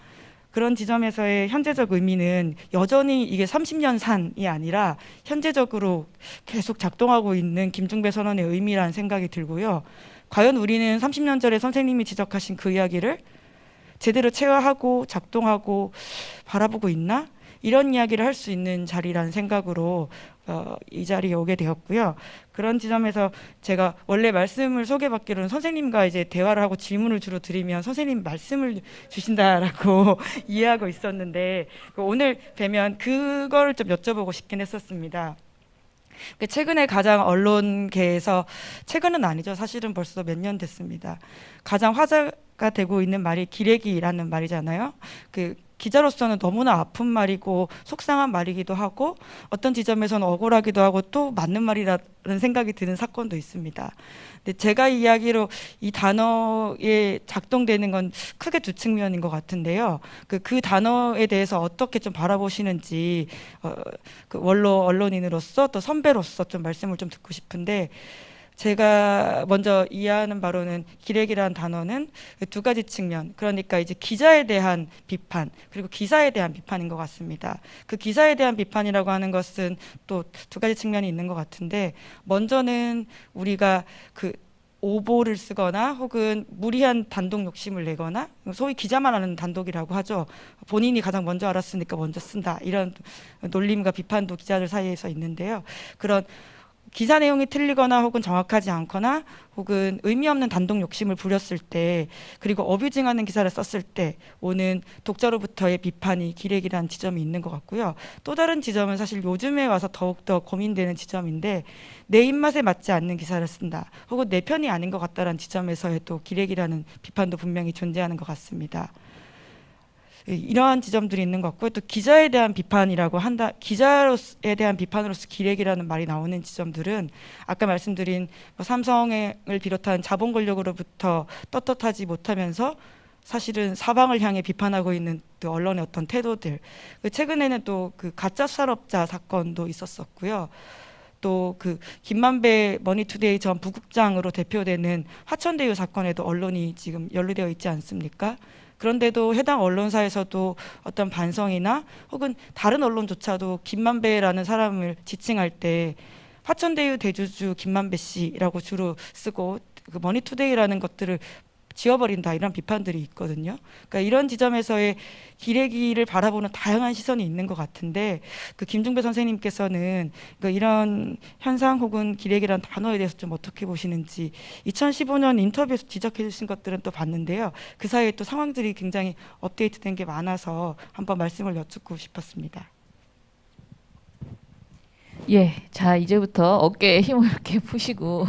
그런 지점에서의 현재적 의미는 여전히 이게 30년 산이 아니라 현재적으로 계속 작동하고 있는 김중배 선언의 의미라는 생각이 들고요. 과연 우리는 30년 전에 선생님이 지적하신 그 이야기를 제대로 체화하고 작동하고 바라보고 있나? 이런 이야기를 할 수 있는 자리라는 생각으로 이 자리에 오게 되었고요. 그런 지점에서 제가 원래 말씀을 소개받기로는 선생님과 이제 대화를 하고 질문을 주로 드리면 선생님 말씀을 주신다라고 이해하고 있었는데 오늘 뵈면 그걸 좀 여쭤보고 싶긴 했었습니다. 최근에 가장 언론계에서, 최근은 아니죠. 사실은 벌써 몇 년 됐습니다. 가장 화제가 되고 있는 말이 기레기라는 말이잖아요. 기자로서는 너무나 아픈 말이고 속상한 말이기도 하고 어떤 지점에서는 억울하기도 하고 또 맞는 말이라는 생각이 드는 사건도 있습니다. 근데 제가 이야기로 이 단어에 작동되는 건 크게 두 측면인 것 같은데요. 그 단어에 대해서 어떻게 좀 바라보시는지 언론인으로서 또 선배로서 좀 말씀을 좀 듣고 싶은데, 제가 먼저 이해하는 바로는 기레기라는 단어는 두 가지 측면, 그러니까 이제 기자에 대한 비판 그리고 기사에 대한 비판인 것 같습니다. 그 기사에 대한 비판이라고 하는 것은 또 두 가지 측면이 있는 것 같은데, 먼저는 우리가 오보를 쓰거나 혹은 무리한 단독 욕심을 내거나, 소위 기자만 아는 단독이라고 하죠. 본인이 가장 먼저 알았으니까 먼저 쓴다, 이런 놀림과 비판도 기자들 사이에서 있는데요. 그런 기사 내용이 틀리거나 혹은 정확하지 않거나 혹은 의미 없는 단독 욕심을 부렸을 때, 그리고 어뷰징하는 기사를 썼을 때 오는 독자로부터의 비판이 기레기라는 지점이 있는 것 같고요. 또 다른 지점은 사실 요즘에 와서 더욱더 고민되는 지점인데, 내 입맛에 맞지 않는 기사를 쓴다 혹은 내 편이 아닌 것 같다라는 지점에서의 또 기레기라는 비판도 분명히 존재하는 것 같습니다. 이러한 지점들이 있는 것 같고요. 또 기자에 대한 비판이라고 한다, 기자에 대한 비판으로서 기레기라는 말이 나오는 지점들은 아까 말씀드린 삼성을 비롯한 자본 권력으로부터 떳떳하지 못하면서 사실은 사방을 향해 비판하고 있는 또 언론의 어떤 태도들, 최근에는 또 가짜 수산업자 사건도 있었었고요. 또 김만배 머니투데이 전 부국장으로 대표되는 화천대유 사건에도 언론이 지금 연루되어 있지 않습니까? 그런데도 해당 언론사에서도 어떤 반성이나 혹은 다른 언론조차도 김만배라는 사람을 지칭할 때 화천대유 대주주 김만배 씨라고 주로 쓰고 머니투데이라는 것들을 지워버린다, 이런 비판들이 있거든요. 그러니까 이런 지점에서의 기레기를 바라보는 다양한 시선이 있는 것 같은데, 김중배 선생님께서는 이런 현상 혹은 기레기라는 단어에 대해서 좀 어떻게 보시는지, 2015년 인터뷰에서 지적해 주신 것들은 또 봤는데요. 그 사이에 또 상황들이 굉장히 업데이트된 게 많아서 한번 말씀을 여쭙고 싶었습니다. 예, 자 이제부터 어깨에 힘을 이렇게 푸시고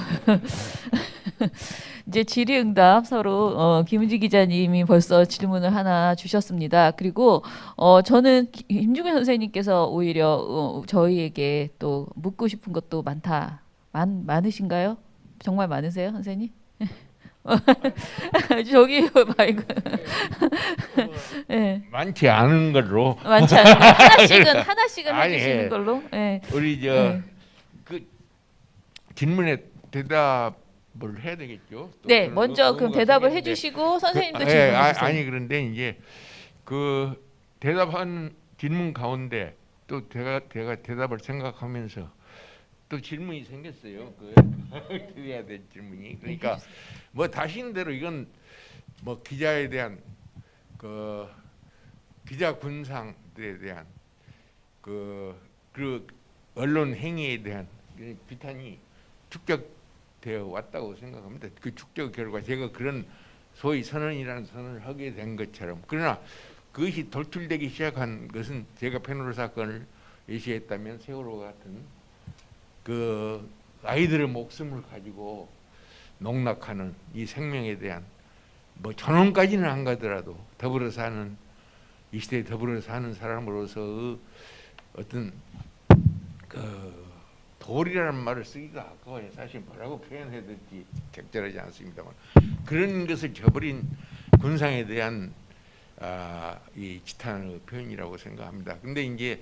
이제 질의응답 서로 김은지 기자님이 벌써 질문을 하나 주셨습니다. 그리고 저는 김중배 선생님께서 오히려 저희에게 또 묻고 싶은 것도 많으신가요? 정말 많으세요, 선생님? 저기 마이크. 네. 많지 않은 걸로. 많지 않은 하나씩은 아니, 해주시는 걸로. 네. 우리 그 질문에 대답을 해야 되겠죠. 네, 먼저 그럼 대답을 해주시고 선생님도 질문해 주세요. 아니 그런데 이제 그 대답한 질문 가운데 또 제가 대답을 생각하면서 또 질문이 생겼어요. 드려야 될 질문이. 그러니까 뭐 다신 대로 이건 뭐 기자에 대한 기자 군상들에 대한 그 언론 행위에 대한 비판이 축적되어 왔다고 생각합니다. 그 축적 결과 제가 그런 소위 선언이라는 선언을 하게 된 것처럼, 그러나 그것이 돌출되기 시작한 것은 제가 페놀 사건을 예시했다면 세월호 같은 그 아이들의 목숨을 가지고 농락하는 이 생명에 대한 뭐 전원까지는 안 가더라도 더불어 사는 이 시대에 더불어 사는 사람으로서 어떤 그 도리라는 말을 쓰기가 아까워요. 사실 뭐라고 표현해야 될지 적절하지 않습니다만 그런 것을 저버린 군상에 대한 이 지탄의 표현이라고 생각합니다. 근데 이제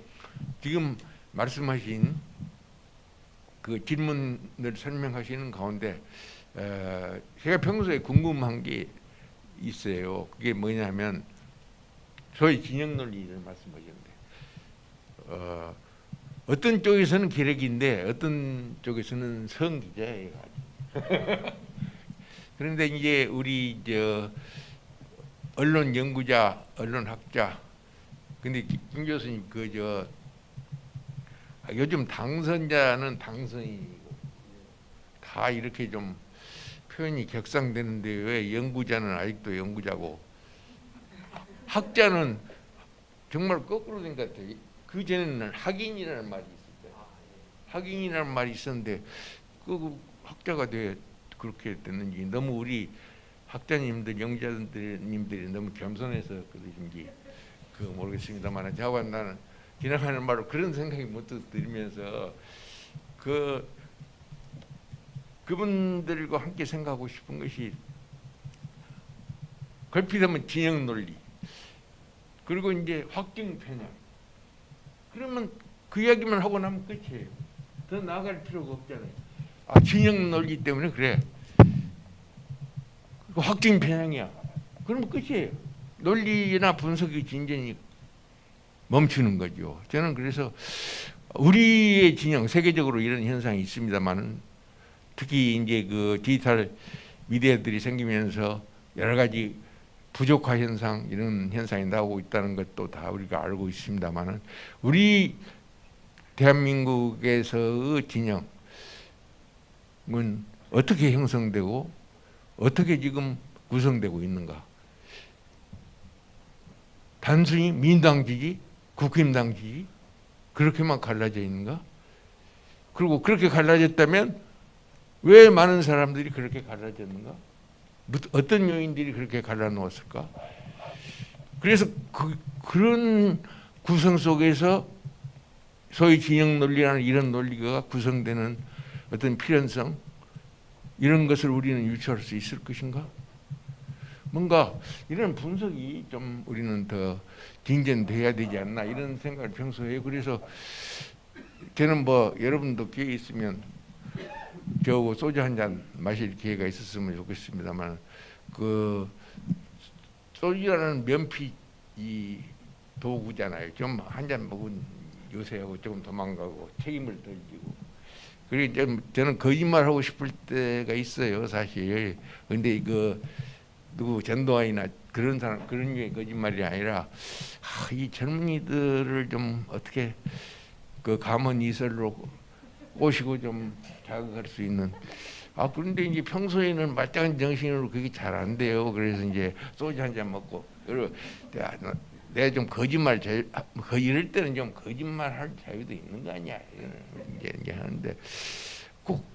지금 말씀하신 그 질문을 설명하시는 가운데 제가 평소에 궁금한 게 있어요. 그게 뭐냐면 소위 진영 논리를 말씀하셨는데 어떤 쪽에서는 기레기인데 어떤 쪽에서는 성기자예요. 그런데 이제 우리 언론 연구자, 언론학자, 근데 김 교수님 요즘 당선자는 당선인이고 다 이렇게 좀 표현이 격상되는데 왜 연구자는 아직도 연구자고 학자는 정말 거꾸로 된 것 같아요. 그 전에는 학인이라는 말이 있었어요. 학인이라는 말이 있었는데 그 학자가 돼 그렇게 됐는지 너무 우리 학자님들, 연구자님들이 너무 겸손해서 그러신지 모르겠습니다만 저와 나는 지나가는 말로 그런 생각이 문득 들면서 그분들과 함께 생각하고 싶은 것이 걸핏하면 진영 논리 그리고 이제 확증 편향 그러면 그 이야기만 하고 나면 끝이에요. 더 나아갈 필요가 없잖아요. 진영 논리 때문에 그래. 확증 편향이야. 그러면 끝이에요. 논리나 분석의 진전이 멈추는 거죠. 저는 그래서 우리의 진영, 세계적으로 이런 현상이 있습니다만은 특히 이제 그 디지털 미디어들이 생기면서 여러 가지 부족화 현상 이런 현상이 나오고 있다는 것도 다 우리가 알고 있습니다만은 우리 대한민국에서의 진영은 어떻게 형성되고 어떻게 지금 구성되고 있는가? 단순히 민당 지지, 국힘당 지지 그렇게만 갈라져 있는가? 그리고 그렇게 갈라졌다면 왜 많은 사람들이 그렇게 갈라졌는가? 어떤 요인들이 그렇게 갈라놓았을까? 그래서 그런 구성 속에서 소위 진영 논리라는 이런 논리가 구성되는 어떤 필연성 이런 것을 우리는 유추할 수 있을 것인가? 뭔가 이런 분석이 좀 우리는 더 진전돼야 되지 않나 이런 생각을 평소에 해요. 그래서 저는 뭐 여러분도 기회 있으면 저하고 소주 한 잔 마실 기회가 있었으면 좋겠습니다만 그 소주라는 면피 이 도구잖아요. 좀 한 잔 먹은 요새하고 조금 도망가고 책임을 덜 지고 그리고 저는 거짓말 하고 싶을 때가 있어요, 사실. 근데 누구 전두환이나 그런 사람 그런 류의 거짓말이 아니라 이 젊은이들을 좀 어떻게 그 감언 이설로 꼬시고 좀 자극할 수 있는. 그런데 이제 평소에는 말짱한 정신으로 그게 잘 안 돼요. 그래서 이제 소주 한 잔 먹고 그리고 내가 좀 거짓말 이럴 때는 좀 거짓말할 자유도 있는 거 아니야? 이제 하는데 꼭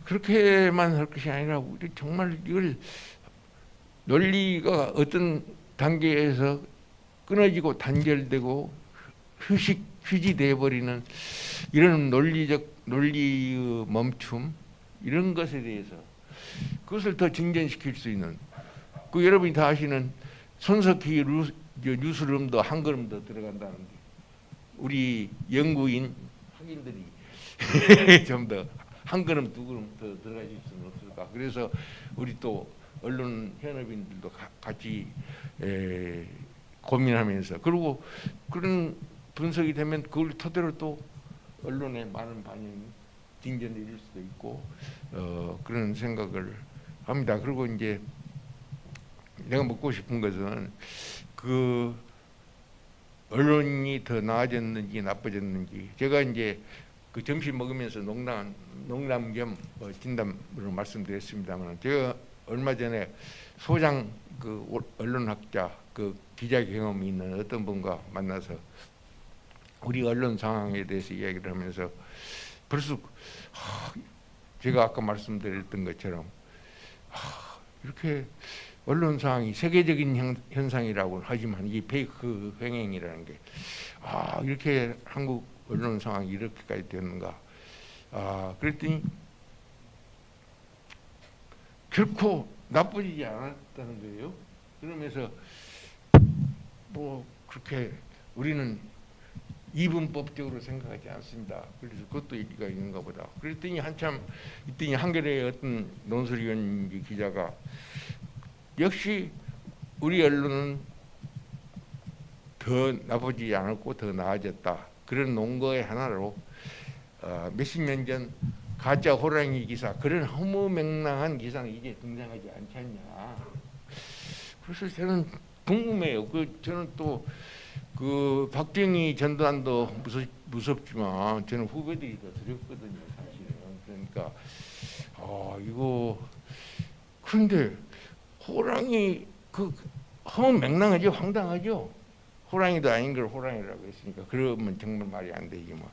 그렇게만 할 것이 아니라 우리 정말 이걸 논리가 어떤 단계에서 끊어지고 단절되고 휴지돼 버리는 이런 논리의 멈춤 이런 것에 대해서 그것을 더 진전시킬 수 있는 여러분이 다 아시는 손석희 뉴스룸도 한 걸음 더 들어간다는 게 우리 연구인 학인들이 좀 더 한 걸음 두 걸음 더 들어갈 수는 없을까. 그래서 우리 또 언론 현업인들도 같이 고민하면서 그리고 그런 분석이 되면 그걸 토대로 또 언론에 많은 반영이 진전이 될 수도 있고 그런 생각을 합니다. 그리고 이제 내가 묻고 싶은 것은 그 언론이 더 나아졌는지 나빠졌는지 제가 이제 그 점심 먹으면서 농담 겸 진담으로 말씀드렸습니다만 제가 얼마 전에 소장 그 언론학자 그 기자 경험이 있는 어떤 분과 만나서 우리 언론 상황에 대해서 이야기를 하면서 벌써 제가 아까 말씀드렸던 것처럼 이렇게 언론 상황이 세계적인 현상이라고 하지만 이 페이크 횡행이라는 게 이렇게 한국 언론 상황이 이렇게까지 되는가. 그랬더니 결코 나쁘지 않았다는 거예요. 그러면서 뭐 그렇게 우리는 이분법적으로 생각하지 않습니다. 그래서 그것도 얘기가 있는가 보다. 그랬더니 한참 있더니 한겨레의 어떤 논설위원 기자가 역시 우리 언론은 더 나쁘지 않았고 더 나아졌다. 그런 논거의 하나로 몇십 년 전 가짜 호랑이 기사, 그런 허무맹랑한 기사는 이제 등장하지 않지 않냐. 그래서 저는 궁금해요. 저는 또 그 박정희 전두환도 무섭지만 저는 후배들이 더 두렵거든요, 사실은. 그러니까 이거 그런데 호랑이 허무맹랑하죠, 황당하죠. 호랑이도 아닌 걸 호랑이라고 했으니까 그러면 정말 말이 안 되지만.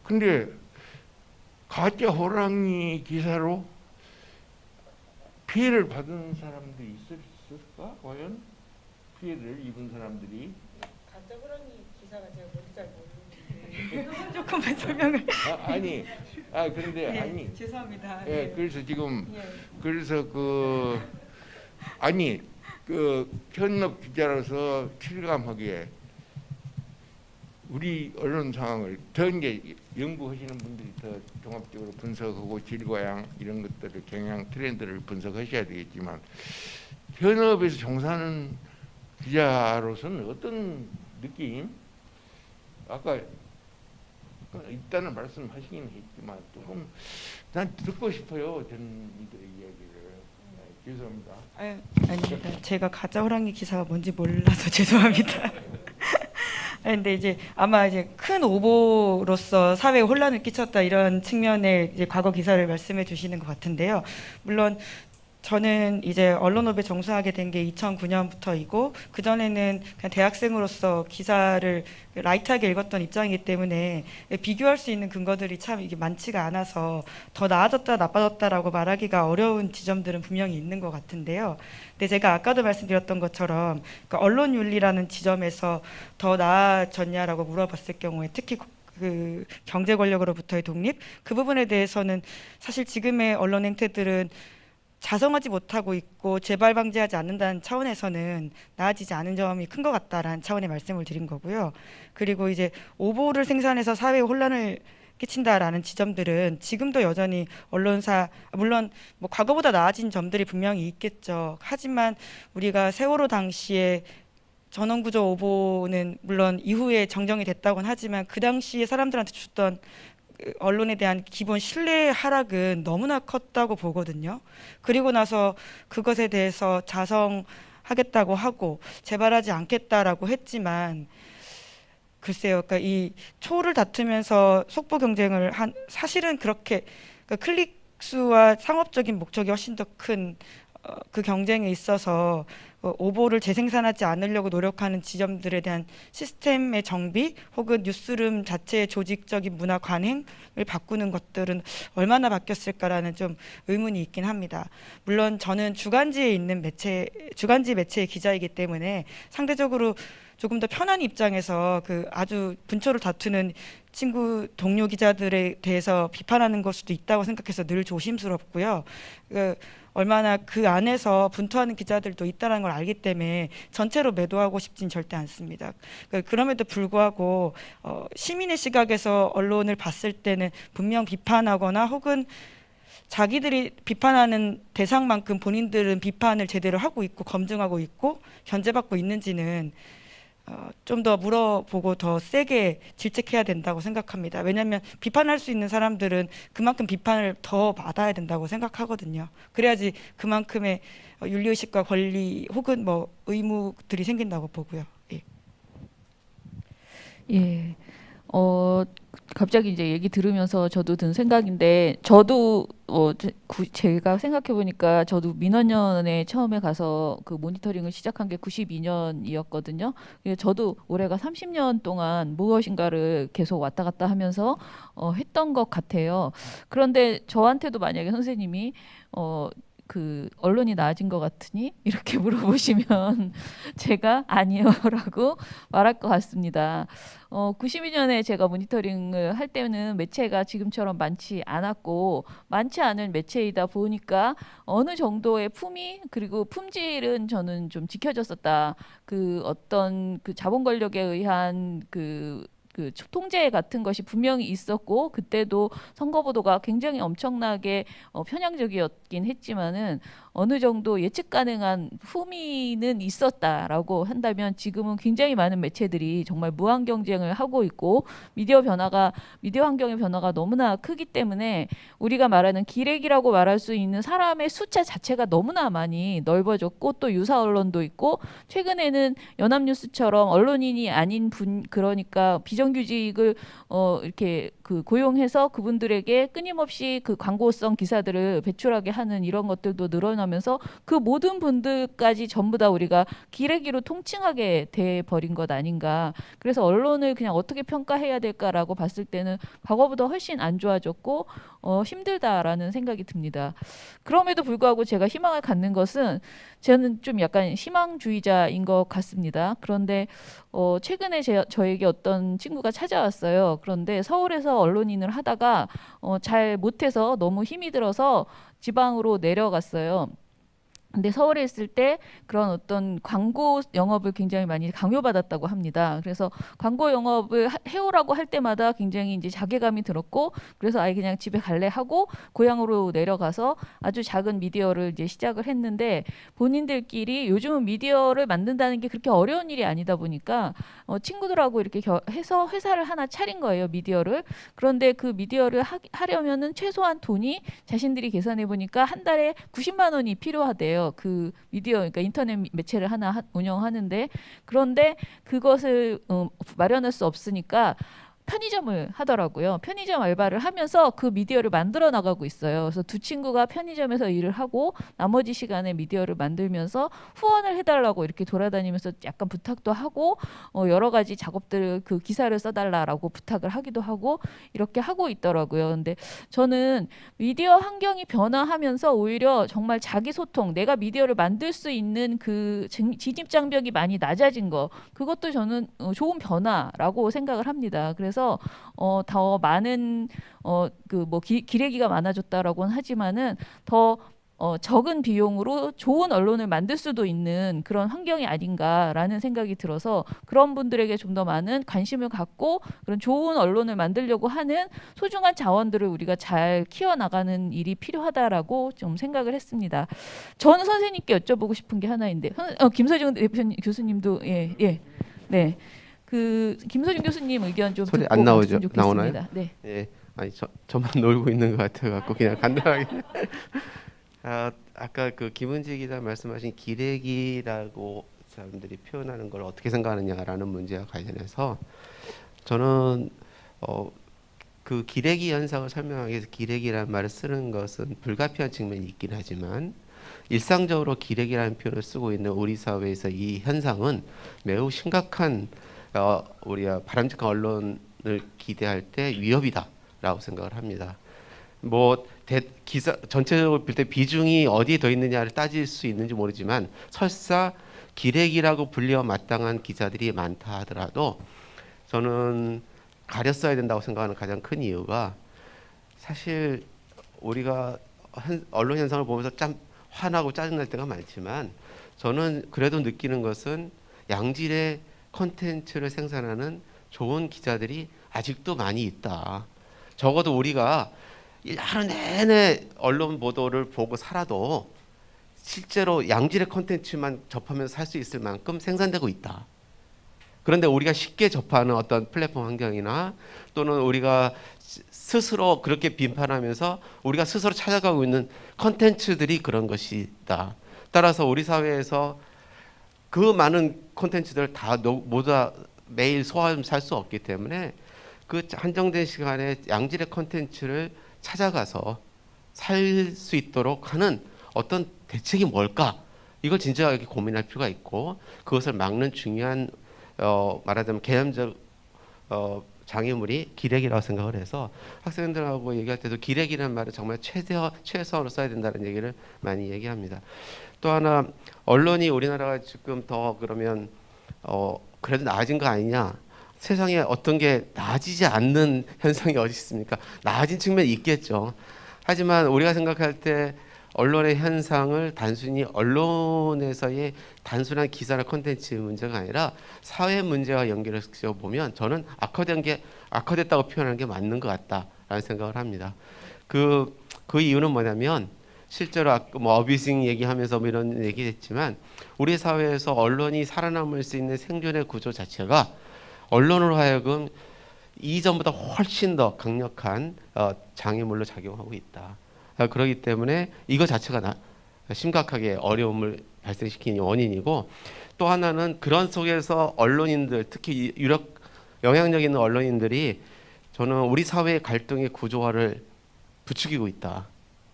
근데 가짜 호랑이 기사로 피해를 받은 사람들이 있었을까? 과연 피해를 입은 사람들이? 가짜 호랑이 기사가 제가 뭔지 잘 모르는데 조금만 설명을. 그런데 네, 아니. 죄송합니다. 예, 네. 그래서 지금 예. 그래서 현업 기자로서 실감하기에 우리 언론 상황을 더 이제 연구하시는 분들이 더 종합적으로 분석하고 질과 양 이런 것들을 경향 트렌드를 분석하셔야 되겠지만 현업에서 종사하는 기자로서는 어떤 느낌? 아까 일단은 말씀하시긴 했지만 조금 난 듣고 싶어요. 전 이들의 이야기를. 죄송합니다. 아닙니다. 제가 가짜 호랑이 기사가 뭔지 몰라서 죄송합니다. 근데 이제 아마 이제 큰 오보로서 사회에 혼란을 끼쳤다 이런 측면의 이제 과거 기사를 말씀해 주시는 것 같은데요. 물론 저는 이제 언론업에 종사하게 된 게 2009년부터이고 그 전에는 그냥 대학생으로서 기사를 라이트하게 읽었던 입장이기 때문에 비교할 수 있는 근거들이 참 이게 많지가 않아서 더 나아졌다 나빠졌다라고 말하기가 어려운 지점들은 분명히 있는 것 같은데요. 근데 제가 아까도 말씀드렸던 것처럼 그러니까 언론 윤리라는 지점에서 더 나아졌냐라고 물어봤을 경우에 특히 그 경제 권력으로부터의 독립 그 부분에 대해서는 사실 지금의 언론 행태들은 자성하지 못하고 있고 재발 방지하지 않는다는 차원에서는 나아지지 않은 점이 큰 것 같다라는 차원의 말씀을 드린 거고요. 그리고 이제 오보를 생산해서 사회에 혼란을 끼친다라는 지점들은 지금도 여전히 언론사 물론 뭐 과거보다 나아진 점들이 분명히 있겠죠. 하지만 우리가 세월호 당시에 전원구조 오보는 물론 이후에 정정이 됐다고는 하지만 그 당시에 사람들한테 줬던 언론에 대한 기본 신뢰 하락은 너무나 컸다고 보거든요. 그리고 나서 그것에 대해서 자성하겠다고 하고 재발하지 않겠다라고 했지만 글쎄요, 그러니까 이 초를 다투면서 속보 경쟁을 한 사실은 그렇게 그러니까 클릭 수와 상업적인 목적이 훨씬 더 큰 그 경쟁에 있어서 오보를 재생산하지 않으려고 노력하는 지점들에 대한 시스템의 정비 혹은 뉴스룸 자체의 조직적인 문화 관행을 바꾸는 것들은 얼마나 바뀌었을까라는 좀 의문이 있긴 합니다. 물론 저는 주간지 매체의 기자이기 때문에 상대적으로 조금 더 편한 입장에서 그 아주 분초를 다투는 친구 동료 기자들에 대해서 비판하는 걸 수도 있다고 생각해서 늘 조심스럽고요. 얼마나 그 안에서 분투하는 기자들도 있다는 걸 알기 때문에 전체로 매도하고 싶진 절대 않습니다. 그럼에도 불구하고 시민의 시각에서 언론을 봤을 때는 분명 비판하거나 혹은 자기들이 비판하는 대상만큼 본인들은 비판을 제대로 하고 있고 검증하고 있고 견제받고 있는지는 좀 더 물어보고 더 세게 질책해야 된다고 생각합니다. 왜냐하면 비판할 수 있는 사람들은 그만큼 비판을 더 받아야 된다고 생각하거든요. 그래야지 그만큼의 윤리의식과 권리 혹은 뭐 의무들이 생긴다고 보고요. 예. 예. 갑자기 이제 얘기 들으면서 저도 든 생각인데 저도 제가 생각해 보니까 저도 민원연에 처음에 가서 그 모니터링을 시작한 게 92년이었거든요. 저도 올해가 30년 동안 무엇인가를 계속 왔다 갔다 하면서 했던 것 같아요. 그런데 저한테도 만약에 선생님이 그 언론이 나아진 것 같으니 이렇게 물어보시면 제가 아니요라고 말할 것 같습니다. 92년에 제가 모니터링을 할 때는 매체가 지금처럼 많지 않았고 많지 않은 매체이다 보니까 어느 정도의 품위 그리고 품질은 저는 좀 지켜졌었다. 그 어떤 그 자본 권력에 의한 그 통제 같은 것이 분명히 있었고 그때도 선거 보도가 굉장히 엄청나게 편향적이었긴 했지만은 어느 정도 예측 가능한 품위는 있었다라고 한다면 지금은 굉장히 많은 매체들이 정말 무한 경쟁을 하고 있고 미디어 환경의 변화가 너무나 크기 때문에 우리가 말하는 기레기라고 말할 수 있는 사람의 숫자 자체가 너무나 많이 넓어졌고 또 유사 언론도 있고 최근에는 연합뉴스처럼 언론인이 아닌 분 그러니까 비정규직을 이렇게 그 고용해서 그분들에게 끊임없이 그 광고성 기사들을 배출하게 하는 이런 것들도 늘어나면서 그 모든 분들까지 전부 다 우리가 기레기로 통칭하게 돼 버린 것 아닌가. 그래서 언론을 그냥 어떻게 평가해야 될까라고 봤을 때는 과거보다 훨씬 안 좋아졌고 힘들다라는 생각이 듭니다. 그럼에도 불구하고 제가 희망을 갖는 것은 저는 좀 약간 희망주의자인 것 같습니다. 그런데 최근에 저에게 어떤 친구가 찾아왔어요. 그런데 서울에서 언론인을 하다가 잘 못해서 너무 힘이 들어서 지방으로 내려갔어요. 근데 서울에 있을 때 그런 어떤 광고 영업을 굉장히 많이 강요받았다고 합니다. 그래서 광고 영업을 해오라고 할 때마다 굉장히 이제 자괴감이 들었고 그래서 아예 그냥 집에 갈래 하고 고향으로 내려가서 아주 작은 미디어를 이제 시작을 했는데 본인들끼리 요즘은 미디어를 만든다는 게 그렇게 어려운 일이 아니다 보니까 친구들하고 이렇게 해서 회사를 하나 차린 거예요, 미디어를. 그런데 그 미디어를 하려면은 최소한 돈이 자신들이 계산해 보니까 한 달에 90만 원이 필요하대요. 그 미디어 그러니까 인터넷 매체를 하나 운영하는데 그런데 그것을 마련할 수 없으니까 편의점을 하더라고요. 편의점 알바를 하면서 그 미디어를 만들어 나가고 있어요. 그래서 두 친구가 편의점에서 일을 하고 나머지 시간에 미디어를 만들면서 후원을 해달라고 이렇게 돌아다니면서 약간 부탁도 하고 여러 가지 작업들을 그 기사를 써달라라고 부탁을 하기도 하고 이렇게 하고 있더라고요. 근데 저는 미디어 환경이 변화하면서 오히려 정말 자기 소통, 내가 미디어를 만들 수 있는 그 진입 장벽이 많이 낮아진 거 그것도 저는 좋은 변화라고 생각을 합니다. 그래서 더 많은 그 뭐 기레기가 많아졌다라고는 하지만은 더 적은 비용으로 좋은 언론을 만들 수도 있는 그런 환경이 아닌가라는 생각이 들어서 그런 분들에게 좀 더 많은 관심을 갖고 그런 좋은 언론을 만들려고 하는 소중한 자원들을 우리가 잘 키워나가는 일이 필요하다라고 좀 생각을 했습니다. 저는 선생님께 여쭤보고 싶은 게 하나인데 김서중 교수님도 네. 그 김서중 교수님 의견 좀 소리 듣고 안 나오죠? 갔으면 좋겠습니다. 나오나요? 네. 예, 아니 저만 놀고 있는 것 같아갖고 그냥 간단하게. 아까 그 김은지 기자 말씀하신 기레기라고 사람들이 표현하는 걸 어떻게 생각하느냐라는 문제와 관련해서 저는 그 기레기 현상을 설명하기 위해서 기레기라는 말을 쓰는 것은 불가피한 측면이 있긴 하지만 일상적으로 기레기라는 표현을 쓰고 있는 우리 사회에서 이 현상은 매우 심각한 우리가 바람직한 언론을 기대할 때 위협이다라고 생각을 합니다. 뭐 기사 전체적으로 볼 때 비중이 어디에 더 있느냐를 따질 수 있는지 모르지만 설사 기레기라고 불리어 마땅한 기자들이 많다 하더라도 저는 가렸어야 된다고 생각하는 가장 큰 이유가 사실 우리가 언론 현상을 보면서 참 화나고 짜증날 때가 많지만 저는 그래도 느끼는 것은 양질의 콘텐츠를 생산하는 좋은 기자들이 아직도 많이 있다. 적어도 우리가 하루 내내 언론 보도를 보고 살아도 실제로 양질의 콘텐츠만 접하면서 살 수 있을 만큼 생산되고 있다. 그런데 우리가 쉽게 접하는 어떤 플랫폼 환경이나 또는 우리가 스스로 그렇게 비판하면서 우리가 스스로 찾아가고 있는 콘텐츠들이 그런 것이다. 따라서 우리 사회에서 그 많은 콘텐츠들을 다 모두 다 매일 소화하면서 살 수 없기 때문에 그 한정된 시간에 양질의 콘텐츠를 찾아가서 살 수 있도록 하는 어떤 대책이 뭘까? 이걸 진지하게 고민할 필요가 있고 그것을 막는 중요한 말하자면 개념적 장애물이 기레기라고 생각을 해서 학생들하고 얘기할 때도 기레기라는 말을 정말 최소한으로 써야 된다는 얘기를 많이 얘기합니다. 또 하나 언론이 우리나라가 지금 더 그러면 그래도 나아진 거 아니냐? 세상에 어떤 게 나아지지 않는 현상이 어디 있습니까? 나아진 측면이 있겠죠. 하지만 우리가 생각할 때 언론의 현상을 단순히 언론에서의 단순한 기사나 콘텐츠의 문제가 아니라 사회 문제와 연결해서 보면 저는 악화됐다고 표현하는 게 맞는 것 같다라는 생각을 합니다. 그 이유는 뭐냐면 실제로 아까 뭐 어뷰징 얘기하면서 뭐 이런 얘기했지만 우리 사회에서 언론이 살아남을 수 있는 생존의 구조 자체가 언론으로 하여금 이전보다 훨씬 더 강력한 장애물로 작용하고 있다. 그렇기 때문에 이거 자체가 심각하게 어려움을 발생시키는 원인이고 또 하나는 그런 속에서 언론인들 특히 영향력 있는 언론인들이 저는 우리 사회의 갈등의 구조화를 부추기고 있다.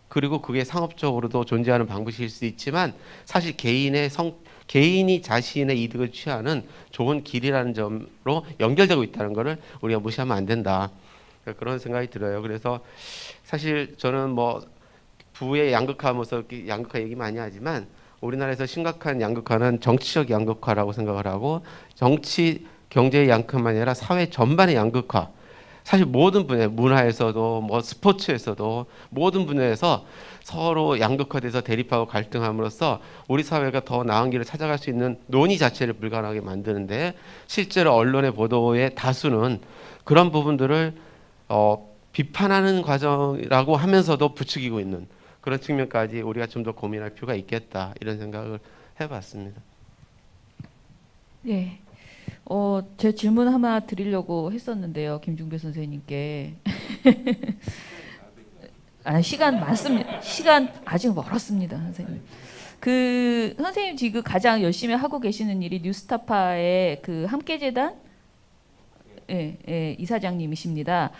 그리고 그게 상업적으로도 존재하는 방식일 수 있지만 사실 개인이 자신의 이득을 취하는 좋은 길이라는 점으로 연결되고 있다는 것을 우리가 무시하면 안 된다. 그런 생각이 들어요. 그래서 사실 저는 뭐 부의 양극화하면서 양극화 얘기 많이 하지만 우리나라에서 심각한 양극화는 정치적 양극화라고 생각을 하고 정치 경제의 양극화만 아니라 사회 전반의 양극화. 사실 모든 분야, 문화에서도 뭐 스포츠에서도 모든 분야에서 서로 양극화돼서 대립하고 갈등함으로써 우리 사회가 더 나은 길을 찾아갈 수 있는 논의 자체를 불가능하게 만드는데 실제로 언론의 보도의 다수는 그런 부분들을 비판하는 과정이라고 하면서도 부추기고 있는 그런 측면까지 우리가 좀 더 고민할 필요가 있겠다 이런 생각을 해봤습니다. 네. 제 질문 하나 드리려고 했었는데요, 김중배 선생님께. 시간 많습니다. 시간 아직 멀었습니다, 선생님. 선생님 지금 가장 열심히 하고 계시는 일이 뉴스타파의 그 함께재단 이사장님이십니다.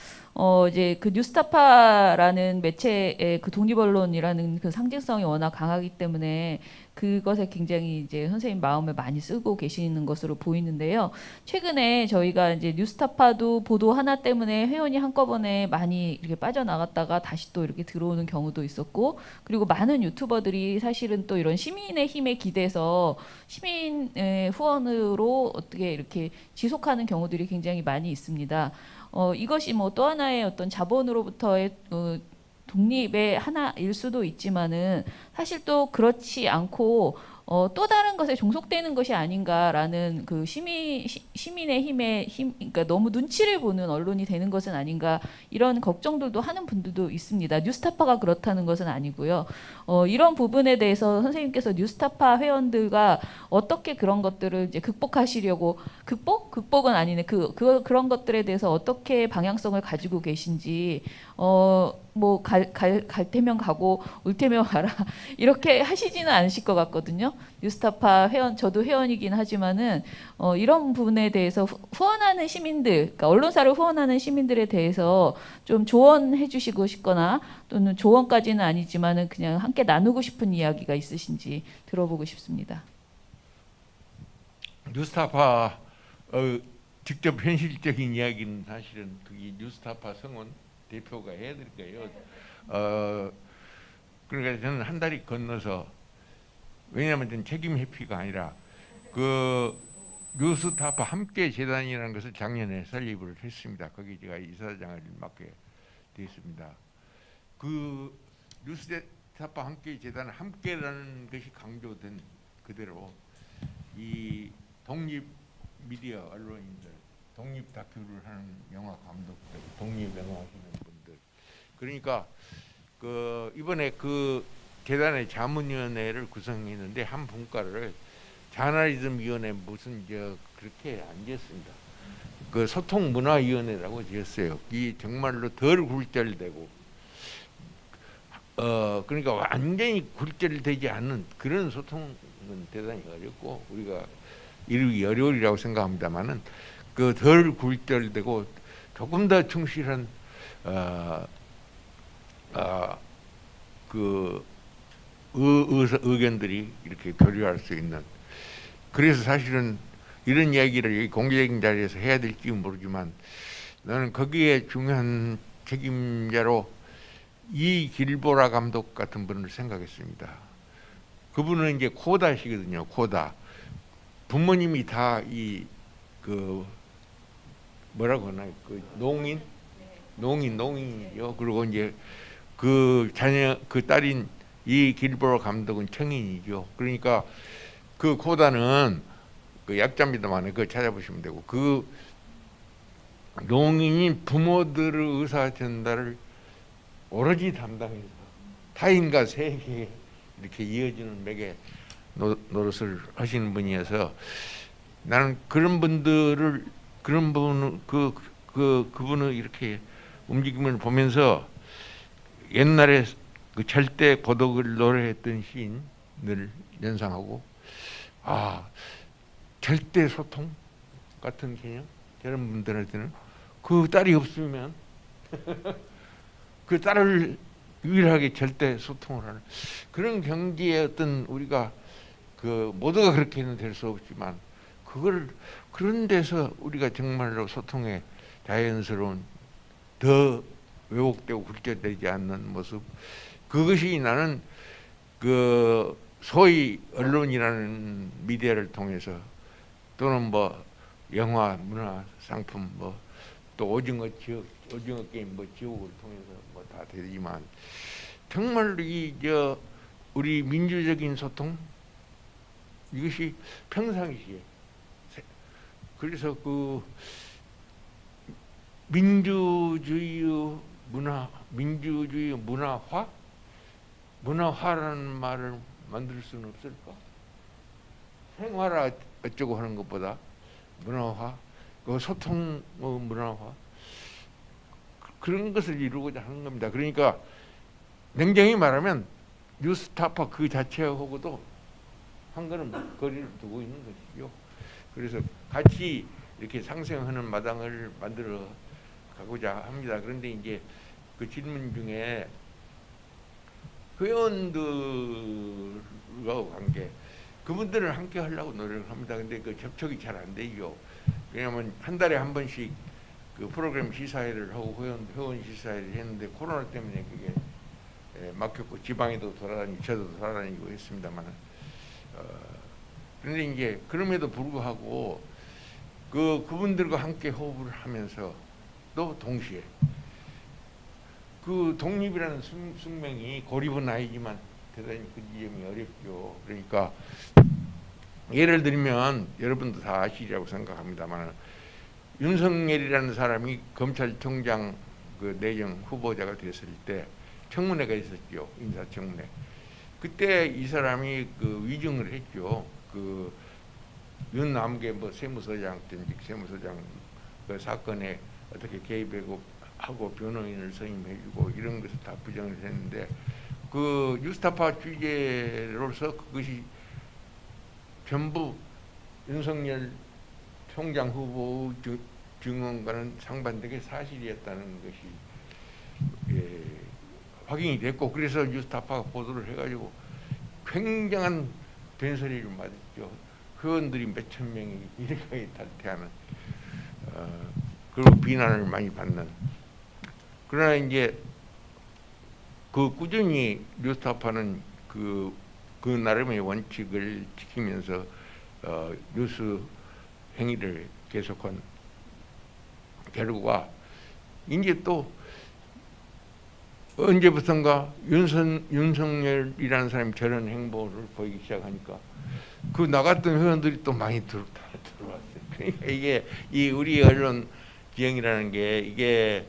이제 그 뉴스타파라는 매체의 그 독립언론이라는 그 상징성이 워낙 강하기 때문에 그것에 굉장히 이제 선생님 마음을 많이 쓰고 계시는 것으로 보이는데요. 최근에 저희가 이제 뉴스타파도 보도 하나 때문에 회원이 한꺼번에 많이 이렇게 빠져나갔다가 다시 또 이렇게 들어오는 경우도 있었고, 그리고 많은 유튜버들이 사실은 또 이런 시민의 힘에 기대서 시민의 후원으로 어떻게 이렇게 지속하는 경우들이 굉장히 많이 있습니다. 이것이 뭐 또 하나의 어떤 자본으로부터의 독립의 하나일 수도 있지만은 사실 또 그렇지 않고 또 다른 것에 종속되는 것이 아닌가라는 그 시민의 힘, 그러니까 너무 눈치를 보는 언론이 되는 것은 아닌가 이런 걱정들도 하는 분들도 있습니다. 뉴스타파가 그렇다는 것은 아니고요. 이런 부분에 대해서 선생님께서 뉴스타파 회원들과 어떻게 그런 것들을 이제 극복하시려고 극복은 아니네. 그런 것들에 대해서 어떻게 방향성을 가지고 계신지 뭐 갈 테면 가고 올 테면 와라 이렇게 하시지는 않으실 것 같거든요. 뉴스타파 회원, 저도 회원이긴 하지만은 이런 부분에 대해서 후원하는 시민들, 그러니까 언론사를 후원하는 시민들에 대해서 좀 조언해 주시고 싶거나 또는 조언까지는 아니지만은 그냥 함께 나누고 싶은 이야기가 있으신지 들어보고 싶습니다. 뉴스타파 직접 현실적인 이야기는 사실은 그게 뉴스타파 성원 대표가 해야 될 거예요. 그러니까 저는 한 다리 건너서, 왜냐하면 저는 책임 회피가 아니라 그 뉴스타파 함께 재단이라는 것을 작년에 설립을 했습니다. 거기 제가 이사장을 맡게 되었습니다. 그 뉴스타파 함께 재단 함께라는 것이 강조된 그대로 이 독립 미디어 언론인들, 독립 다큐를 하는 영화 감독들, 독립 영화 하시는 분들, 그러니까 그 이번에 그 재단의 자문위원회를 구성했는데 한 분과를 저널리즘 위원회 무슨 그렇게 안 지었습니다. 그 소통문화위원회라고 지었어요. 이 정말로 덜 굴절되고 그러니까 완전히 굴절되지 않는 그런 소통은 대단히 어렵고 우리가 이루기 어려우리라고 생각합니다만은 그 덜 굴절되고 조금 더 충실한 그 의견들이 이렇게 교류할 수 있는. 그래서 사실은 이런 이야기를 공개적인 자리에서 해야 될지 모르지만 나는 거기에 중요한 책임자로 이 길보라 감독 같은 분을 생각했습니다. 그분은 이제 코다시거든요. 코다. 부모님이 다 이 그 뭐라고 하나요? 그 농인이죠. 그리고 이제 그 자녀 그 딸인 이 길보라 감독은 청인이죠. 그러니까 그 코다는 그 약자입니다만 그거 찾아보시면 되고 그 농인인 부모들의 의사 전달을 오로지 담당해서 타인과 세계에 이렇게 이어지는 맥에 노릇을 하시는 분이어서 나는 그런 분들을 그분의 이렇게 움직임을 보면서 옛날에 그 절대 고독을 노래했던 시인을 연상하고 절대 소통 같은 개념 저런 분들한테는 그 딸이 없으면 그 딸을 유일하게 절대 소통을 하는 그런 경지에 어떤 우리가 그 모두가 그렇게는 될 수 없지만 그걸 그런 데서 우리가 정말로 소통에 자연스러운 더 왜곡되고 굴절되지 않는 모습 그것이 나는 그 소위 언론이라는 미디어를 통해서 또는 뭐 영화, 문화, 상품 뭐 또 오징어 게임 뭐 지옥을 통해서 뭐 다 되지만 정말 우리 민주적인 소통 이것이 평상시에 그래서 그 민주주의 문화화라는 말을 만들 수는 없을까? 생활화 어쩌고 하는 것보다 문화화, 그 소통 문화화 그런 것을 이루고자 하는 겁니다. 그러니까 냉정히 말하면 뉴스타파 그 자체하고도 한 걸음 거리를 두고 있는 것이죠. 그래서 같이 이렇게 상생하는 마당을 만들어 가고자 합니다. 그런데 이제 그 질문 중에 회원들과 관계 그분들을 함께 하려고 노력을 합니다. 근데 그 접촉이 잘 안 되죠. 왜냐하면 한 달에 한 번씩 그 프로그램 시사회를 하고 회원 시사회를 했는데 코로나 때문에 그게 막혔고 지방에도 저도 돌아다니고 했습니다만 그런데 이제 그럼에도 불구하고 그분들과 함께 호흡을 하면서 또 동시에 그 독립이라는 숙명이 고립은 아니지만 대단히 그 지점이 어렵죠. 그러니까 예를 들면 여러분도 다 아시리라고 생각합니다만 윤석열이라는 사람이 검찰총장 그 내정 후보자가 됐을 때 청문회가 있었죠. 인사청문회. 그때 이 사람이 그 위증을 했죠. 그 윤남계 뭐 세무서장 그 사건에 어떻게 개입하고 변호인을 선임해주고 이런 것을 다 부정을 했는데 그 뉴스타파 취재로서 그것이 전부 윤석열 총장 후보 증언과는 상반되게 사실이었다는 것이 확인이 됐고 그래서 뉴스타파가 보도를 해가지고 굉장한 변소리를 맞았죠. 회원들이 몇천 명이 일가에 탈퇴하는 그리고 비난을 많이 받는. 그러나 이제 그 꾸준히 뉴스타파는 그 나름의 원칙을 지키면서 뉴스 행위를 계속한 결과 이제 또 언제부턴가 윤석열이라는 사람이 저런 행보를 보이기 시작하니까 그 나갔던 회원들이 또 많이 들어왔어요. 그러니까 이게 이 우리 언론 기형이라는 게 이게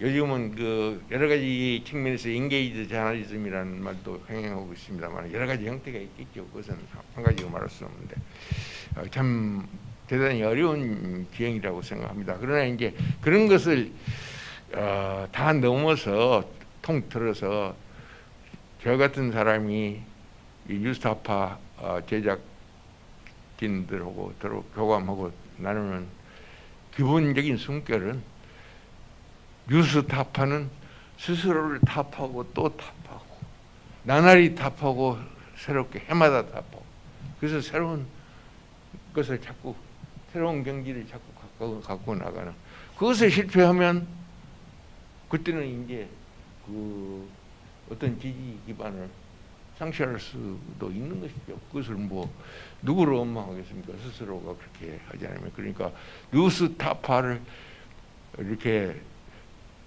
요즘은 그 여러 가지 측면에서 인게이지 저널리즘이라는 말도 행행하고 있습니다만 여러 가지 형태가 있겠죠. 그것은 한 가지로 말할 수 없는데 참 대단히 어려운 기형이라고 생각합니다. 그러나 이제 그런 것을 다 넘어서 통틀어서 저 같은 사람이 이 뉴스타파 제작진들하고 교감하고 나누는 기본적인 숨결은 뉴스 타파는 스스로를 타파하고 또 타파하고 나날이 타파하고 새롭게 해마다 타파하고 그래서 새로운 것을 자꾸 새로운 경지를 자꾸 갖고 나가는 그것에 실패하면 그때는 이제 그 어떤 지지 기반을 상실할 수도 있는 것이죠. 그것을 뭐 누구를 원망하겠습니까? 스스로가 그렇게 하지 않으면. 그러니까 뉴스 타파를 이렇게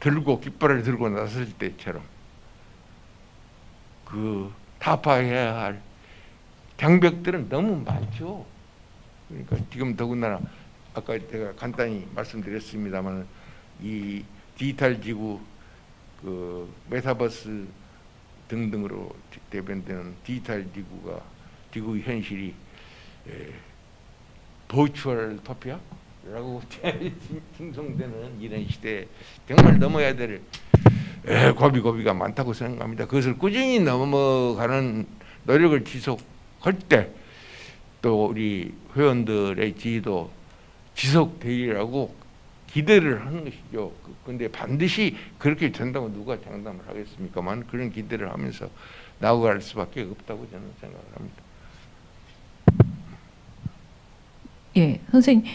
들고 깃발을 들고 나섰을 때처럼 그 타파해야 할 장벽들은 너무 많죠. 그러니까 지금 더군다나 아까 제가 간단히 말씀드렸습니다만 이 디지털 지구 그 메타버스 등등으로 대변되는 디지털 지구가 지구 현실이 버추얼 토피아라고 칭송되는 이런 시대에 정말 넘어야 될 고비가 많다고 생각합니다. 그것을 꾸준히 넘어가는 노력을 지속할 때 또 우리 회원들의 지지도 지속되리라고 기대를 하는 것이죠. 그런데 반드시 그렇게 된다고 누가 장담을 하겠습니까만 그런 기대를 하면서 나아갈 수밖에 없다고 저는 생각을 합니다. 예, 선생님,